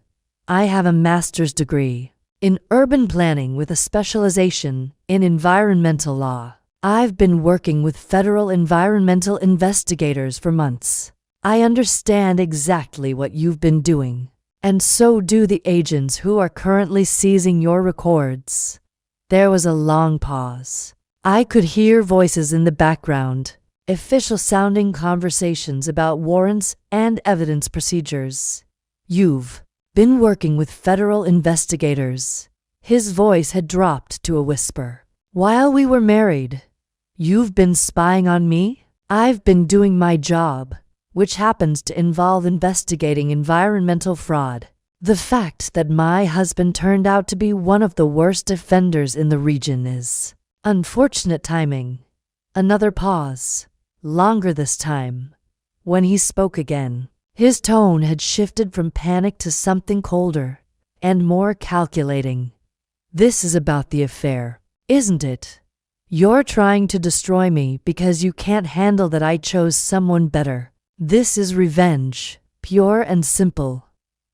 I have a master's degree in urban planning with a specialization in environmental law. I've been working with federal environmental investigators for months. I understand exactly what you've been doing, and so do the agents who are currently seizing your records. There was a long pause. I could hear voices in the background, official-sounding conversations about warrants and evidence procedures. You've been working with federal investigators. His voice had dropped to a whisper. While we were married, you've been spying on me? I've been doing my job, which happens to involve investigating environmental fraud. The fact that my husband turned out to be one of the worst offenders in the region is unfortunate timing. Another pause, longer this time. When he spoke again, his tone had shifted from panic to something colder and more calculating. This is about the affair, isn't it? You're trying to destroy me because you can't handle that I chose someone better. This is revenge, pure and simple.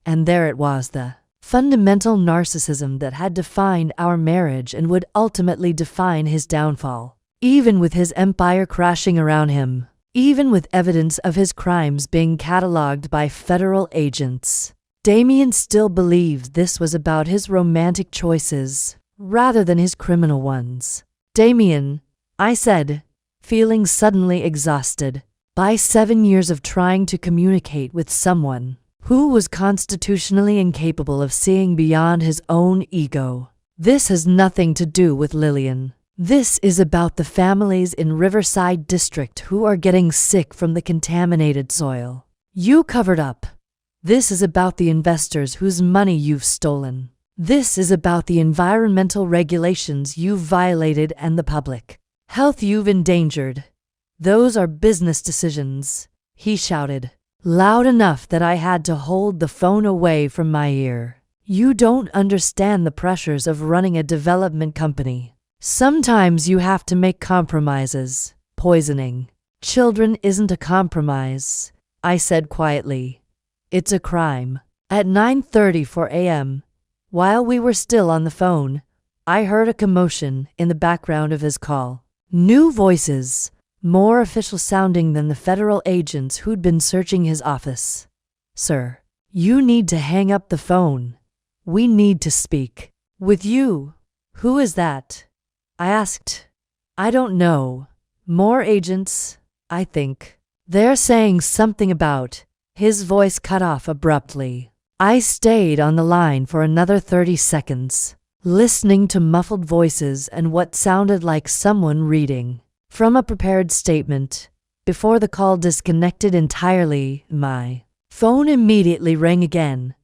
And there it was, the fundamental narcissism that had defined our marriage and would ultimately define his downfall. Even with his empire crashing around him, even with evidence of his crimes being catalogued by federal agents, Damien still believed this was about his romantic choices rather than his criminal ones. Damien, I said, feeling suddenly exhausted by 7 years of trying to communicate with someone who was constitutionally incapable of seeing beyond his own ego. This has nothing to do with Lillian. This is about the families in Riverside District who are getting sick from the contaminated soil you covered up. This is about the investors whose money you've stolen. This is about the environmental regulations you've violated and the public health you've endangered. Those are business decisions, he shouted. loud enough that I had to hold the phone away from my ear. You don't understand the pressures of running a development company. Sometimes you have to make compromises. Poisoning children isn't a compromise, I said quietly. It's a crime. At 9:34 a.m., while we were still on the phone, I heard a commotion in the background of his call. New voices, more official sounding than the federal agents who'd been searching his office. Sir, you need to hang up the phone. We need to speak. With you. Who is that? I asked. I don't know. More agents, I think. They're saying something about. His voice cut off abruptly. I stayed on the line for another 30 seconds, listening to muffled voices and what sounded like someone reading from a prepared statement. Before the call disconnected entirely, my phone immediately rang again.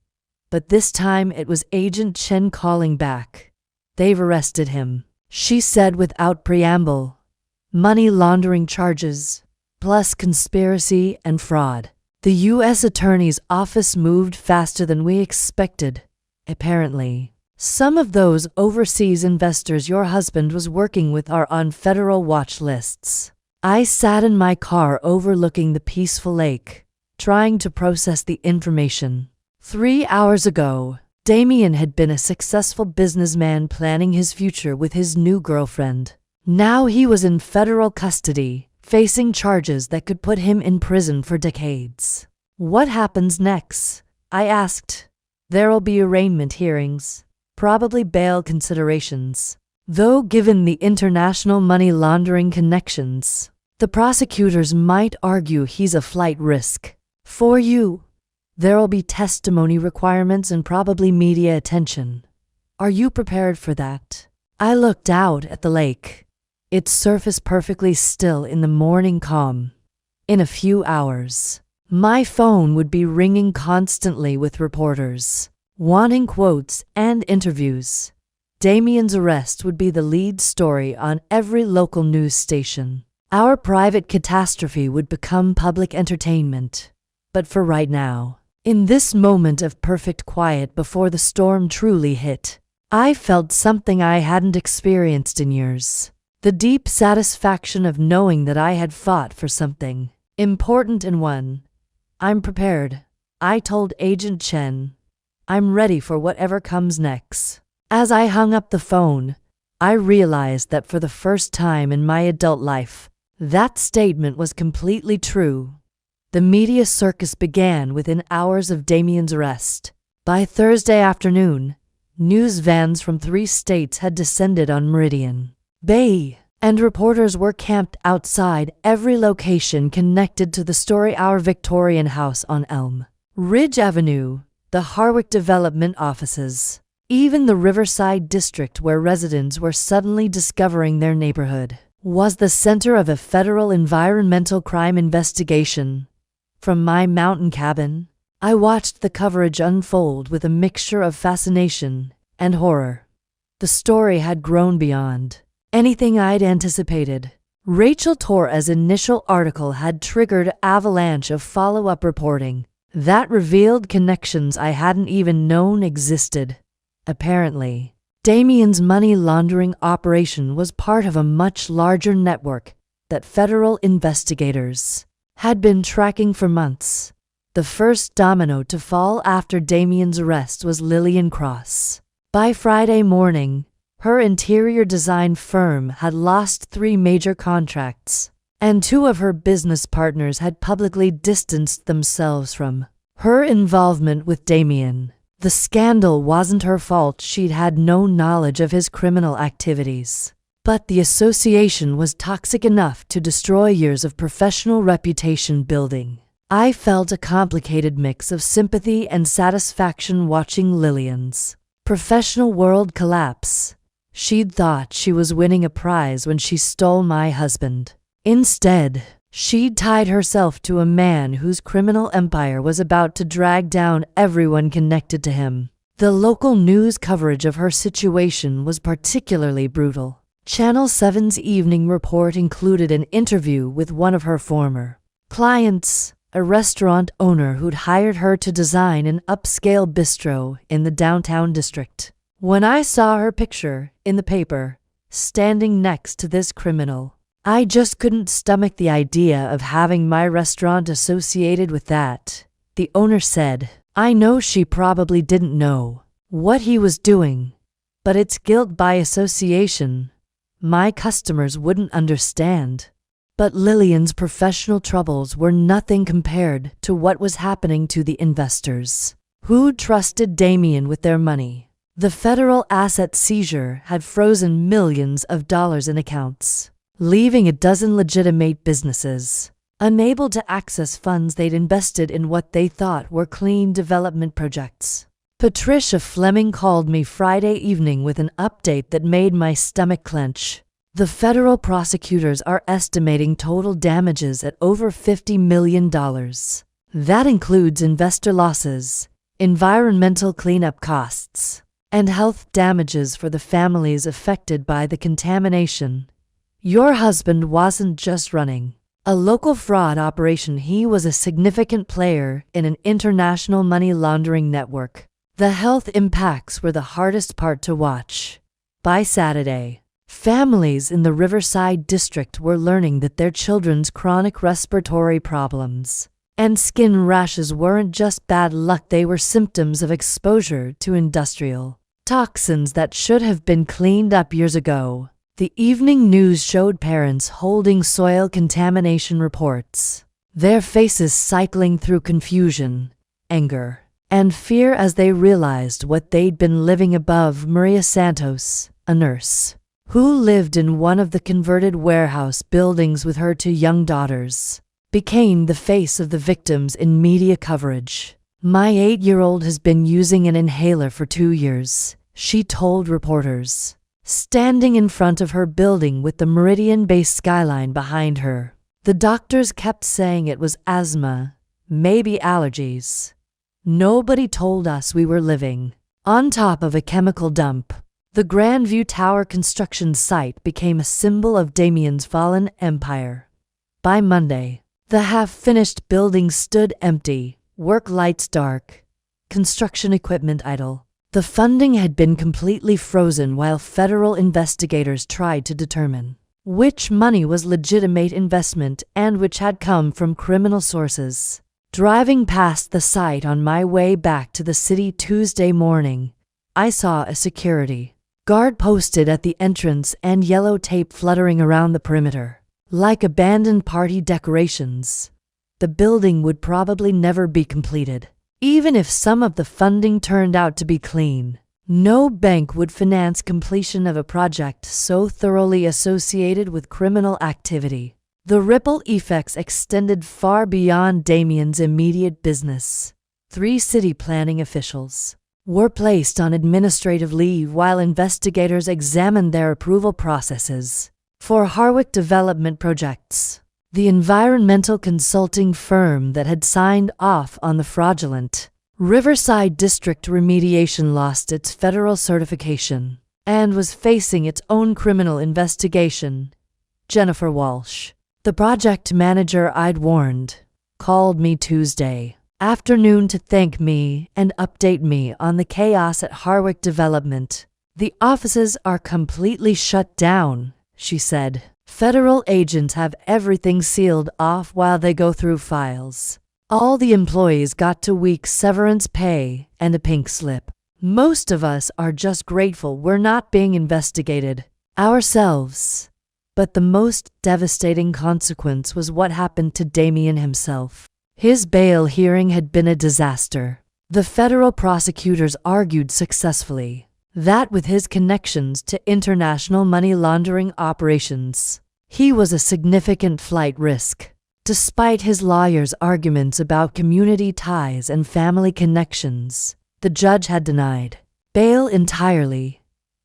But this time it was Agent Chen calling back. They've arrested him, she said without preamble. Money laundering charges, plus conspiracy and fraud. The U.S. Attorney's Office moved faster than we expected, apparently. Some of those overseas investors your husband was working with are on federal watch lists. I sat in my car overlooking the peaceful lake, trying to process the information. 3 hours ago, Damien had been a successful businessman planning his future with his new girlfriend. Now he was in federal custody, facing charges that could put him in prison for decades. What happens next? I asked. There'll be arraignment hearings, probably bail considerations. Though given the international money laundering connections, the prosecutors might argue he's a flight risk. For you, there'll be testimony requirements and probably media attention. Are you prepared for that? I looked out at the lake, its surface perfectly still in the morning calm. In a few hours, my phone would be ringing constantly with reporters, wanting quotes and interviews. Damien's arrest would be the lead story on every local news station. Our private catastrophe would become public entertainment. But for right now, in this moment of perfect quiet before the storm truly hit, I felt something I hadn't experienced in years. The deep satisfaction of knowing that I had fought for something important and won. I'm prepared, I told Agent Chen. I'm ready for whatever comes next. As I hung up the phone, I realized that for the first time in my adult life, that statement was completely true. The media circus began within hours of Damien's arrest. By Thursday afternoon, news vans from 3 states had descended on Meridian Bay, and reporters were camped outside every location connected to the story. Our Victorian house on Elm Ridge Avenue, the Harwick development offices, even the Riverside district where residents were suddenly discovering their neighborhood, was the center of a federal environmental crime investigation. From my mountain cabin, I watched the coverage unfold with a mixture of fascination and horror. The story had grown beyond anything I'd anticipated. Rachel Torres' initial article had triggered an avalanche of follow-up reporting that revealed connections I hadn't even known existed. Apparently, Damien's money laundering operation was part of a much larger network that federal investigators had been tracking for months. The first domino to fall after Damien's arrest was Lillian Cross. By Friday morning, her interior design firm had lost 3 major contracts, and 2 of her business partners had publicly distanced themselves from her involvement with Damien. The scandal wasn't her fault. She'd had no knowledge of his criminal activities. But the association was toxic enough to destroy years of professional reputation building. I felt a complicated mix of sympathy and satisfaction watching Lillian's professional world collapse. She'd thought she was winning a prize when she stole my husband. Instead, she'd tied herself to a man whose criminal empire was about to drag down everyone connected to him. The local news coverage of her situation was particularly brutal. Channel 7's evening report included an interview with one of her former clients, a restaurant owner who'd hired her to design an upscale bistro in the downtown district. When I saw her picture in the paper, standing next to this criminal, I just couldn't stomach the idea of having my restaurant associated with that, the owner said. I know she probably didn't know what he was doing, but it's guilt by association. My customers wouldn't understand. But Lillian's professional troubles were nothing compared to what was happening to the investors, who trusted Damien with their money. The federal asset seizure had frozen millions of dollars in accounts, leaving a dozen legitimate businesses unable to access funds they'd invested in what they thought were clean development projects. Patricia Fleming called me Friday evening with an update that made my stomach clench. The federal prosecutors are estimating total damages at over $50 million. That includes investor losses, environmental cleanup costs, and health damages for the families affected by the contamination. Your husband wasn't just running a local fraud operation, he was a significant player in an international money laundering network. The health impacts were the hardest part to watch. By Saturday, families in the Riverside district were learning that their children's chronic respiratory problems and skin rashes weren't just bad luck, they were symptoms of exposure to industrial toxins that should have been cleaned up years ago. The evening news showed parents holding soil contamination reports, their faces cycling through confusion, anger, and fear as they realized what they'd been living above. Maria Santos, a nurse who lived in one of the converted warehouse buildings with her two young daughters, became the face of the victims in media coverage. My 8-year-old has been using an inhaler for 2 years, she told reporters, standing in front of her building with the Meridian Bay skyline behind her. The doctors kept saying it was asthma, maybe allergies. Nobody told us we were living on top of a chemical dump. The Grandview Tower construction site became a symbol of Damien's fallen empire. By Monday, the half-finished building stood empty, work lights dark, construction equipment idle. The funding had been completely frozen while federal investigators tried to determine which money was legitimate investment and which had come from criminal sources. Driving past the site on my way back to the city Tuesday morning, I saw a security guard posted at the entrance and yellow tape fluttering around the perimeter. Like abandoned party decorations, the building would probably never be completed. Even if some of the funding turned out to be clean, no bank would finance completion of a project so thoroughly associated with criminal activity. The ripple effects extended far beyond Damien's immediate business. 3 city planning officials were placed on administrative leave while investigators examined their approval processes for Harwick development projects. The environmental consulting firm that had signed off on the fraudulent Riverside District remediation lost its federal certification and was facing its own criminal investigation. Jennifer Walsh, the project manager I'd warned, called me Tuesday afternoon to thank me and update me on the chaos at Harwick Development. The offices are completely shut down, she said. Federal agents have everything sealed off while they go through files. All the employees got 2 weeks severance pay and a pink slip. Most of us are just grateful we're not being investigated ourselves. But the most devastating consequence was what happened to Damien himself. His bail hearing had been a disaster. The federal prosecutors argued successfully that with his connections to international money laundering operations, he was a significant flight risk. Despite his lawyer's arguments about community ties and family connections, the judge had denied bail entirely.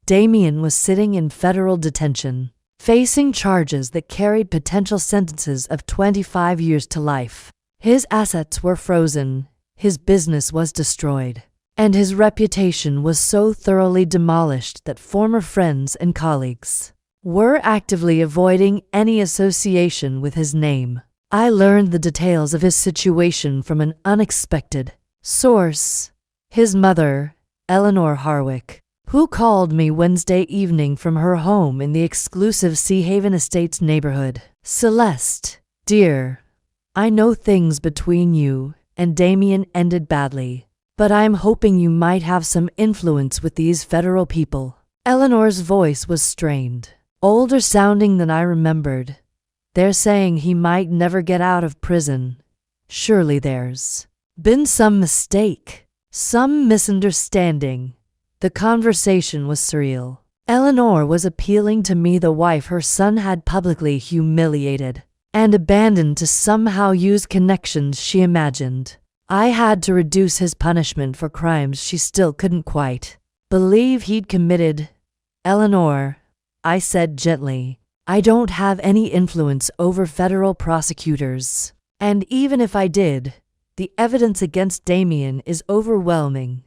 Damien was sitting in federal detention, facing charges that carried potential sentences of 25 years to life. His assets were frozen, his business was destroyed, and his reputation was so thoroughly demolished that former friends and colleagues were actively avoiding any association with his name. I learned the details of his situation from an unexpected source. His mother, Eleanor Harwick, who called me Wednesday evening from her home in the exclusive Sea Haven Estates neighborhood. Celeste, dear, I know things between you and Damien ended badly, but I'm hoping you might have some influence with these federal people. Eleanor's voice was strained, older sounding than I remembered. They're saying he might never get out of prison. Surely there's been some mistake, some misunderstanding. The conversation was surreal. Eleanor was appealing to me, the wife her son had publicly humiliated and abandoned to somehow use connections she imagined. I had to reduce his punishment for crimes she still couldn't quite believe he'd committed. Eleanor, I said gently, I don't have any influence over federal prosecutors. And even if I did, the evidence against Damien is overwhelming.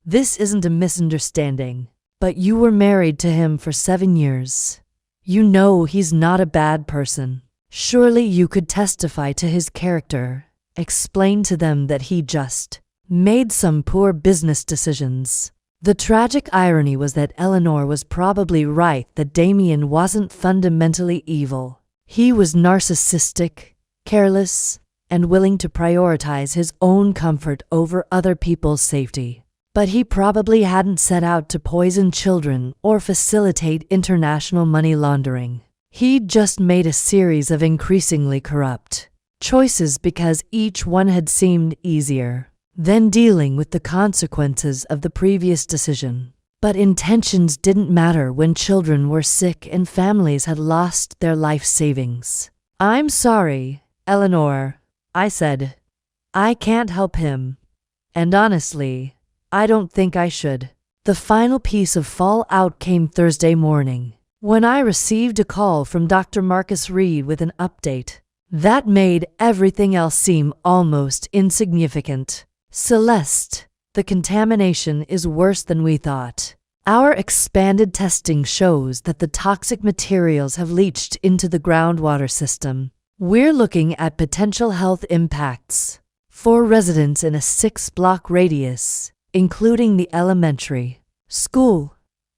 This isn't a misunderstanding, but you were married to him for 7 years. You know he's not a bad person. Surely you could testify to his character, explain to them that he just made some poor business decisions. The tragic irony was that Eleanor was probably right, that Damien wasn't fundamentally evil. He was narcissistic, careless, and willing to prioritize his own comfort over other people's safety. But he probably hadn't set out to poison children or facilitate international money laundering. He'd just made a series of increasingly corrupt choices because each one had seemed easier than dealing with the consequences of the previous decision. But intentions didn't matter when children were sick and families had lost their life savings. I'm sorry, Eleanor, I said. I can't help him. And honestly, I don't think I should. The final piece of fallout came Thursday morning, when I received a call from Dr. Marcus Reed with an update that made everything else seem almost insignificant. Celeste, the contamination is worse than we thought. Our expanded testing shows that the toxic materials have leached into the groundwater system. We're looking at potential health impacts for residents in a 6-block radius, including the elementary school.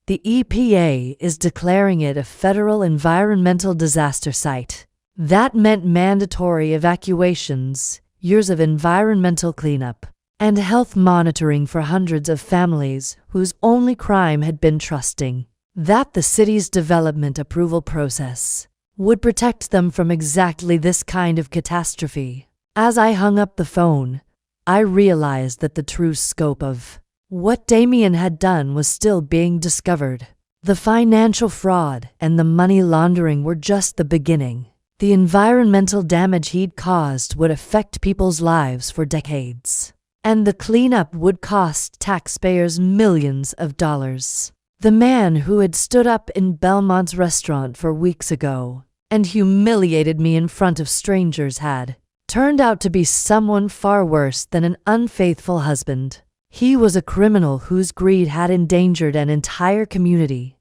The EPA is declaring it a federal environmental disaster site. That meant mandatory evacuations, years of environmental cleanup, and health monitoring for hundreds of families whose only crime had been trusting that the city's development approval process would protect them from exactly this kind of catastrophe. As I hung up the phone, I realized that the true scope of what Damien had done was still being discovered. The financial fraud and the money laundering were just the beginning. The environmental damage he'd caused would affect people's lives for decades, and the cleanup would cost taxpayers millions of dollars. The man who had stood up in Belmont's restaurant 4 weeks ago and humiliated me in front of strangers had turned out to be someone far worse than an unfaithful husband. He was a criminal whose greed had endangered an entire community.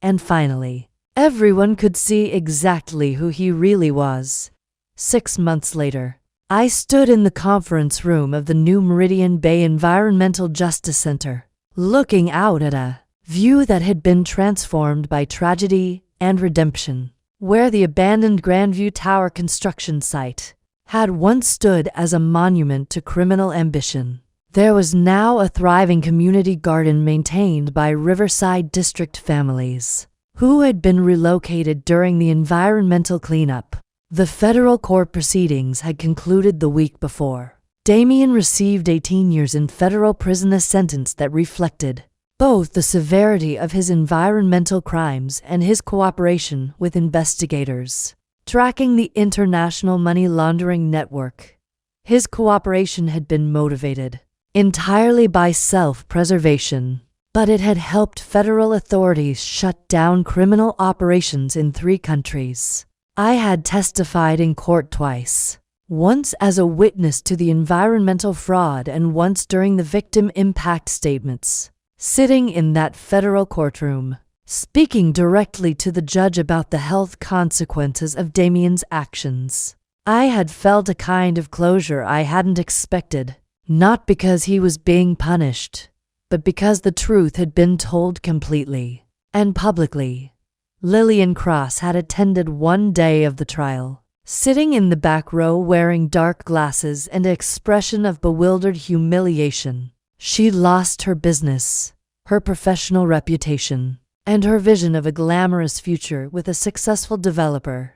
And finally, everyone could see exactly who he really was. 6 months later, I stood in the conference room of the new Meridian Bay Environmental Justice Center, looking out at a view that had been transformed by tragedy and redemption. Where the abandoned Grandview Tower construction site had once stood as a monument to criminal ambition, there was now a thriving community garden maintained by Riverside District families who had been relocated during the environmental cleanup. The federal court proceedings had concluded the week before. Damien received 18 years in federal prison, a sentence that reflected both the severity of his environmental crimes and his cooperation with investigators tracking the international money laundering network. His cooperation had been motivated entirely by self-preservation, but it had helped federal authorities shut down criminal operations in 3 countries. I had testified in court twice, once as a witness to the environmental fraud and once during the victim impact statements. Sitting in that federal courtroom, speaking directly to the judge about the health consequences of Damien's actions, I had felt a kind of closure I hadn't expected, not because he was being punished, but because the truth had been told completely and publicly. Lillian Cross had attended one day of the trial, sitting in the back row wearing dark glasses and an expression of bewildered humiliation. She'd lost her business, her professional reputation, and her vision of a glamorous future with a successful developer.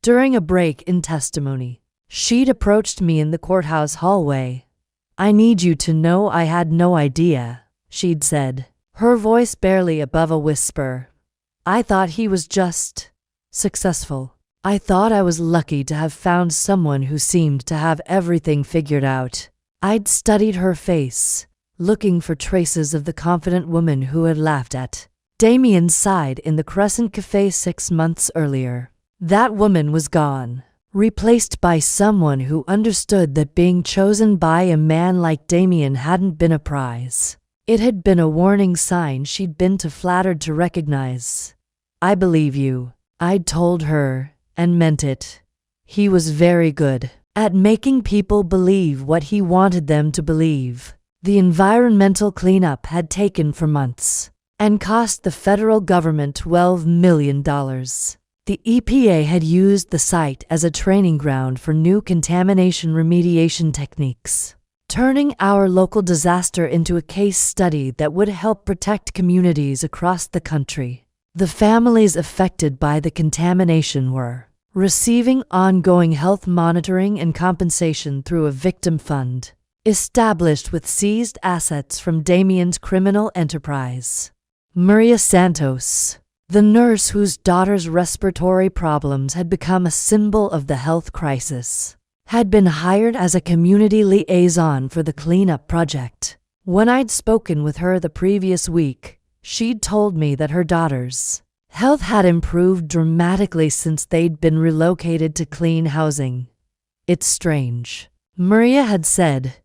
During a break in testimony, she'd approached me in the courthouse hallway. "I need you to know I had no idea," she'd said, her voice barely above a whisper. "I thought he was just successful. I thought I was lucky to have found someone who seemed to have everything figured out." I'd studied her face, looking for traces of the confident woman who had laughed at Damien's side in the Crescent Cafe 6 months earlier. That woman was gone, replaced by someone who understood that being chosen by a man like Damien hadn't been a prize. It had been a warning sign she'd been too flattered to recognize. "I believe you," I'd told her, and meant it. He was very good at making people believe what he wanted them to believe. The environmental cleanup had taken for months and cost the federal government $12 million. The EPA had used the site as a training ground for new contamination remediation techniques, turning our local disaster into a case study that would help protect communities across the country. The families affected by the contamination were receiving ongoing health monitoring and compensation through a victim fund established with seized assets from Damien's criminal enterprise. Maria Santos, the nurse whose daughter's respiratory problems had become a symbol of the health crisis, had been hired as a community liaison for the cleanup project. When I'd spoken with her the previous week, she'd told me that her daughter's health had improved dramatically since they'd been relocated to clean housing. "It's strange," Maria had said.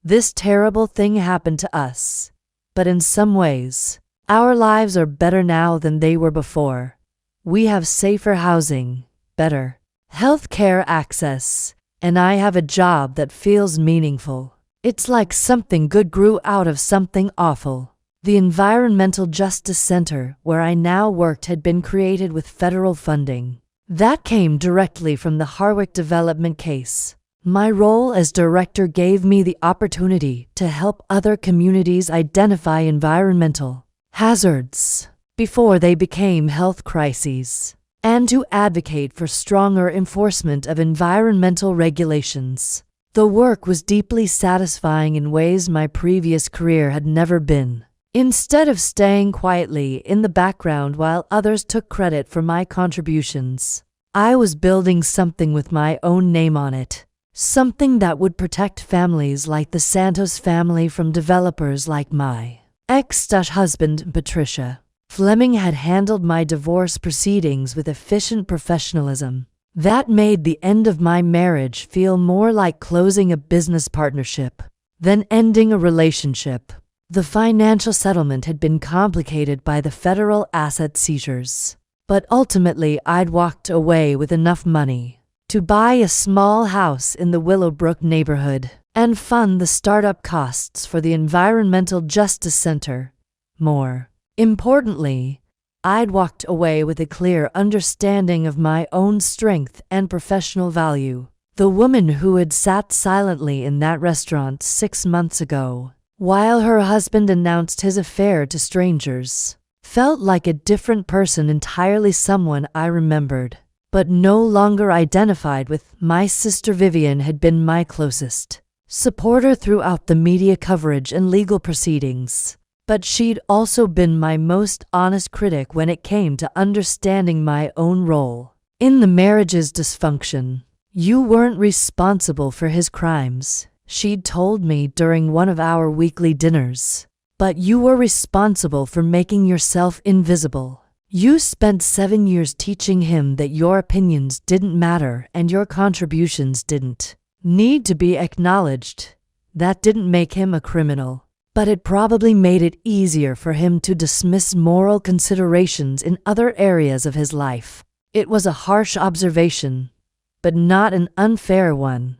"This terrible thing happened to us, but in some ways, our lives are better now than they were before. We have safer housing, better health care access, and I have a job that feels meaningful. It's like something good grew out of something awful." The Environmental Justice Center, where I now worked, had been created with federal funding. That came directly from the Harwick development case. My role as director gave me the opportunity to help other communities identify environmental hazards before they became health crises, and to advocate for stronger enforcement of environmental regulations. The work was deeply satisfying in ways my previous career had never been. Instead of staying quietly in the background while others took credit for my contributions, I was building something with my own name on it. Something that would protect families like the Santos family from developers like my ex-husband, Patricia. Fleming had handled my divorce proceedings with efficient professionalism. That made the end of my marriage feel more like closing a business partnership than ending a relationship. The financial settlement had been complicated by the federal asset seizures, but ultimately I'd walked away with enough money to buy a small house in the Willowbrook neighborhood and fund the startup costs for the Environmental Justice Center. More importantly, I'd walked away with a clear understanding of my own strength and professional value. The woman who had sat silently in that restaurant 6 months ago, while her husband announced his affair to strangers, felt like a different person entirely, someone I remembered, but no longer identified with. My sister Vivian had been my closest supporter throughout the media coverage and legal proceedings, but she'd also been my most honest critic when it came to understanding my own role in the marriage's dysfunction. "You weren't responsible for his crimes," she'd told me during one of our weekly dinners, "but you were responsible for making yourself invisible. You spent 7 years teaching him that your opinions didn't matter and your contributions didn't need to be acknowledged. That didn't make him a criminal, but it probably made it easier for him to dismiss moral considerations in other areas of his life." It was a harsh observation, but not an unfair one.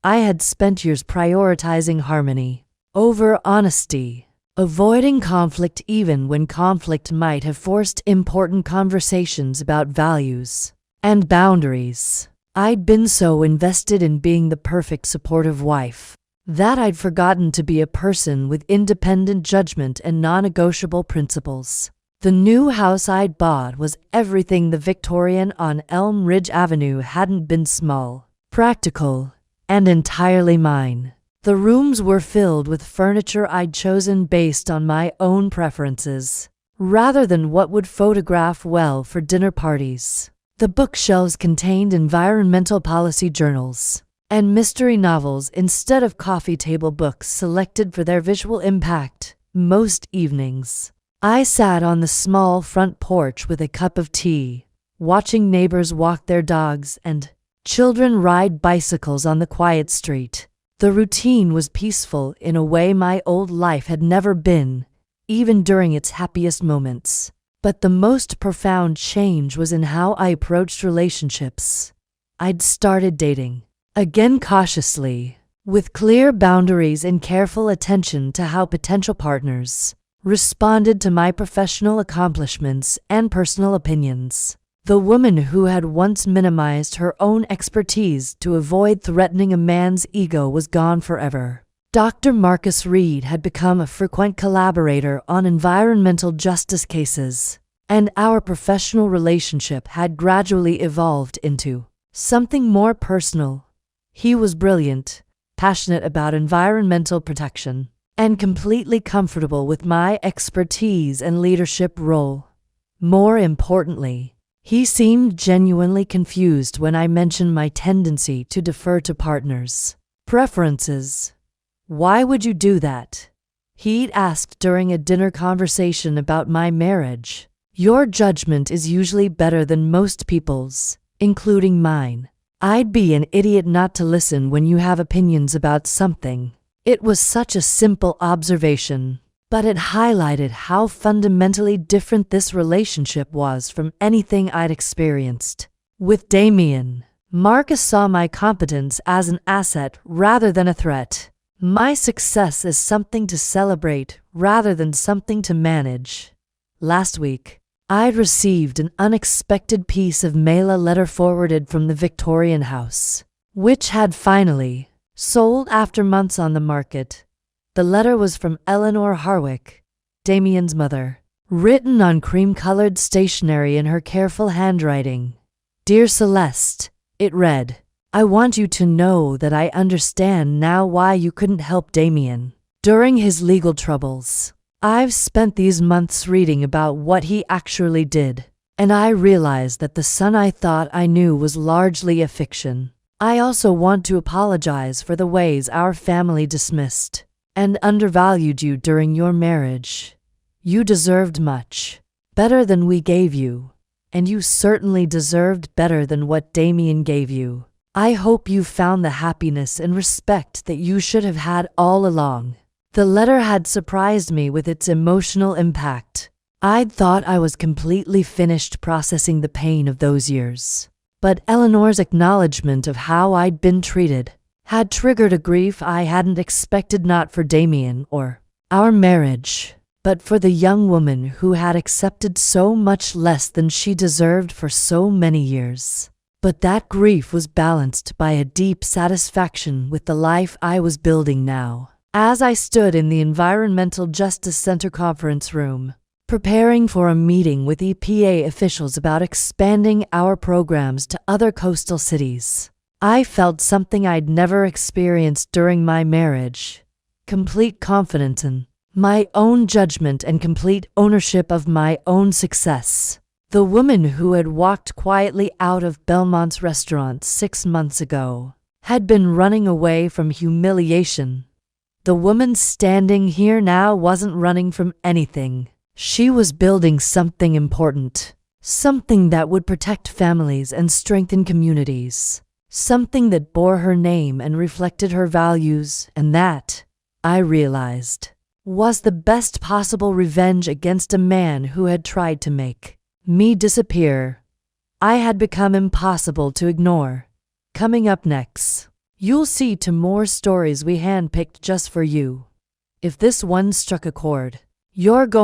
I had spent years prioritizing harmony over honesty, avoiding conflict even when conflict might have forced important conversations about values and boundaries. I'd been so invested in being the perfect supportive wife that I'd forgotten to be a person with independent judgment and non-negotiable principles. The new house I'd bought was everything the Victorian on Elm Ridge Avenue hadn't been: small, practical, and entirely mine. The rooms were filled with furniture I'd chosen based on my own preferences, rather than what would photograph well for dinner parties. The bookshelves contained environmental policy journals and mystery novels instead of coffee table books selected for their visual impact. Most evenings, I sat on the small front porch with a cup of tea, watching neighbors walk their dogs and children ride bicycles on the quiet street. The routine was peaceful in a way my old life had never been, even during its happiest moments. But the most profound change was in how I approached relationships. I'd started dating again, cautiously, with clear boundaries and careful attention to how potential partners responded to my professional accomplishments and personal opinions. The woman who had once minimized her own expertise to avoid threatening a man's ego was gone forever. Dr. Marcus Reed had become a frequent collaborator on environmental justice cases, and our professional relationship had gradually evolved into something more personal. He was brilliant, passionate about environmental protection, and completely comfortable with my expertise and leadership role. More importantly, he seemed genuinely confused when I mentioned my tendency to defer to partners' preferences. "Why would you do that?" he'd asked during a dinner conversation about my marriage. "Your judgment is usually better than most people's, including mine. I'd be an idiot not to listen when you have opinions about something." It was such a simple observation, but it highlighted how fundamentally different this relationship was from anything I'd experienced. With Damien, Marcus saw my competence as an asset rather than a threat. My success is something to celebrate rather than something to manage. Last week, I'd received an unexpected piece of mail, a letter forwarded from the Victorian house, which had finally sold after months on the market. The letter was from Eleanor Harwick, Damien's mother, written on cream-colored stationery in her careful handwriting. "Dear Celeste," it read, "I want you to know that I understand now why you couldn't help Damien during his legal troubles. I've spent these months reading about what he actually did, and I realized that the son I thought I knew was largely a fiction. I also want to apologize for the ways our family dismissed and undervalued you during your marriage. You deserved much better than we gave you, and you certainly deserved better than what Damien gave you. I hope you found the happiness and respect that you should have had all along." The letter had surprised me with its emotional impact. I'd thought I was completely finished processing the pain of those years, but Eleanor's acknowledgement of how I'd been treated had triggered a grief I hadn't expected, not for Damien or our marriage, but for the young woman who had accepted so much less than she deserved for so many years. But that grief was balanced by a deep satisfaction with the life I was building now. As I stood in the Environmental Justice Center conference room, preparing for a meeting with EPA officials about expanding our programs to other coastal cities, I felt something I'd never experienced during my marriage: complete confidence in my own judgment and complete ownership of my own success. The woman who had walked quietly out of Belmont's restaurant 6 months ago had been running away from humiliation. The woman standing here now wasn't running from anything. She was building something important, something that would protect families and strengthen communities, something that bore her name and reflected her values, and that, I realized, was the best possible revenge against a man who had tried to make me disappear. I had become impossible to ignore, Coming up next, you'll see two more stories we handpicked just for you. If this one struck a chord, you're going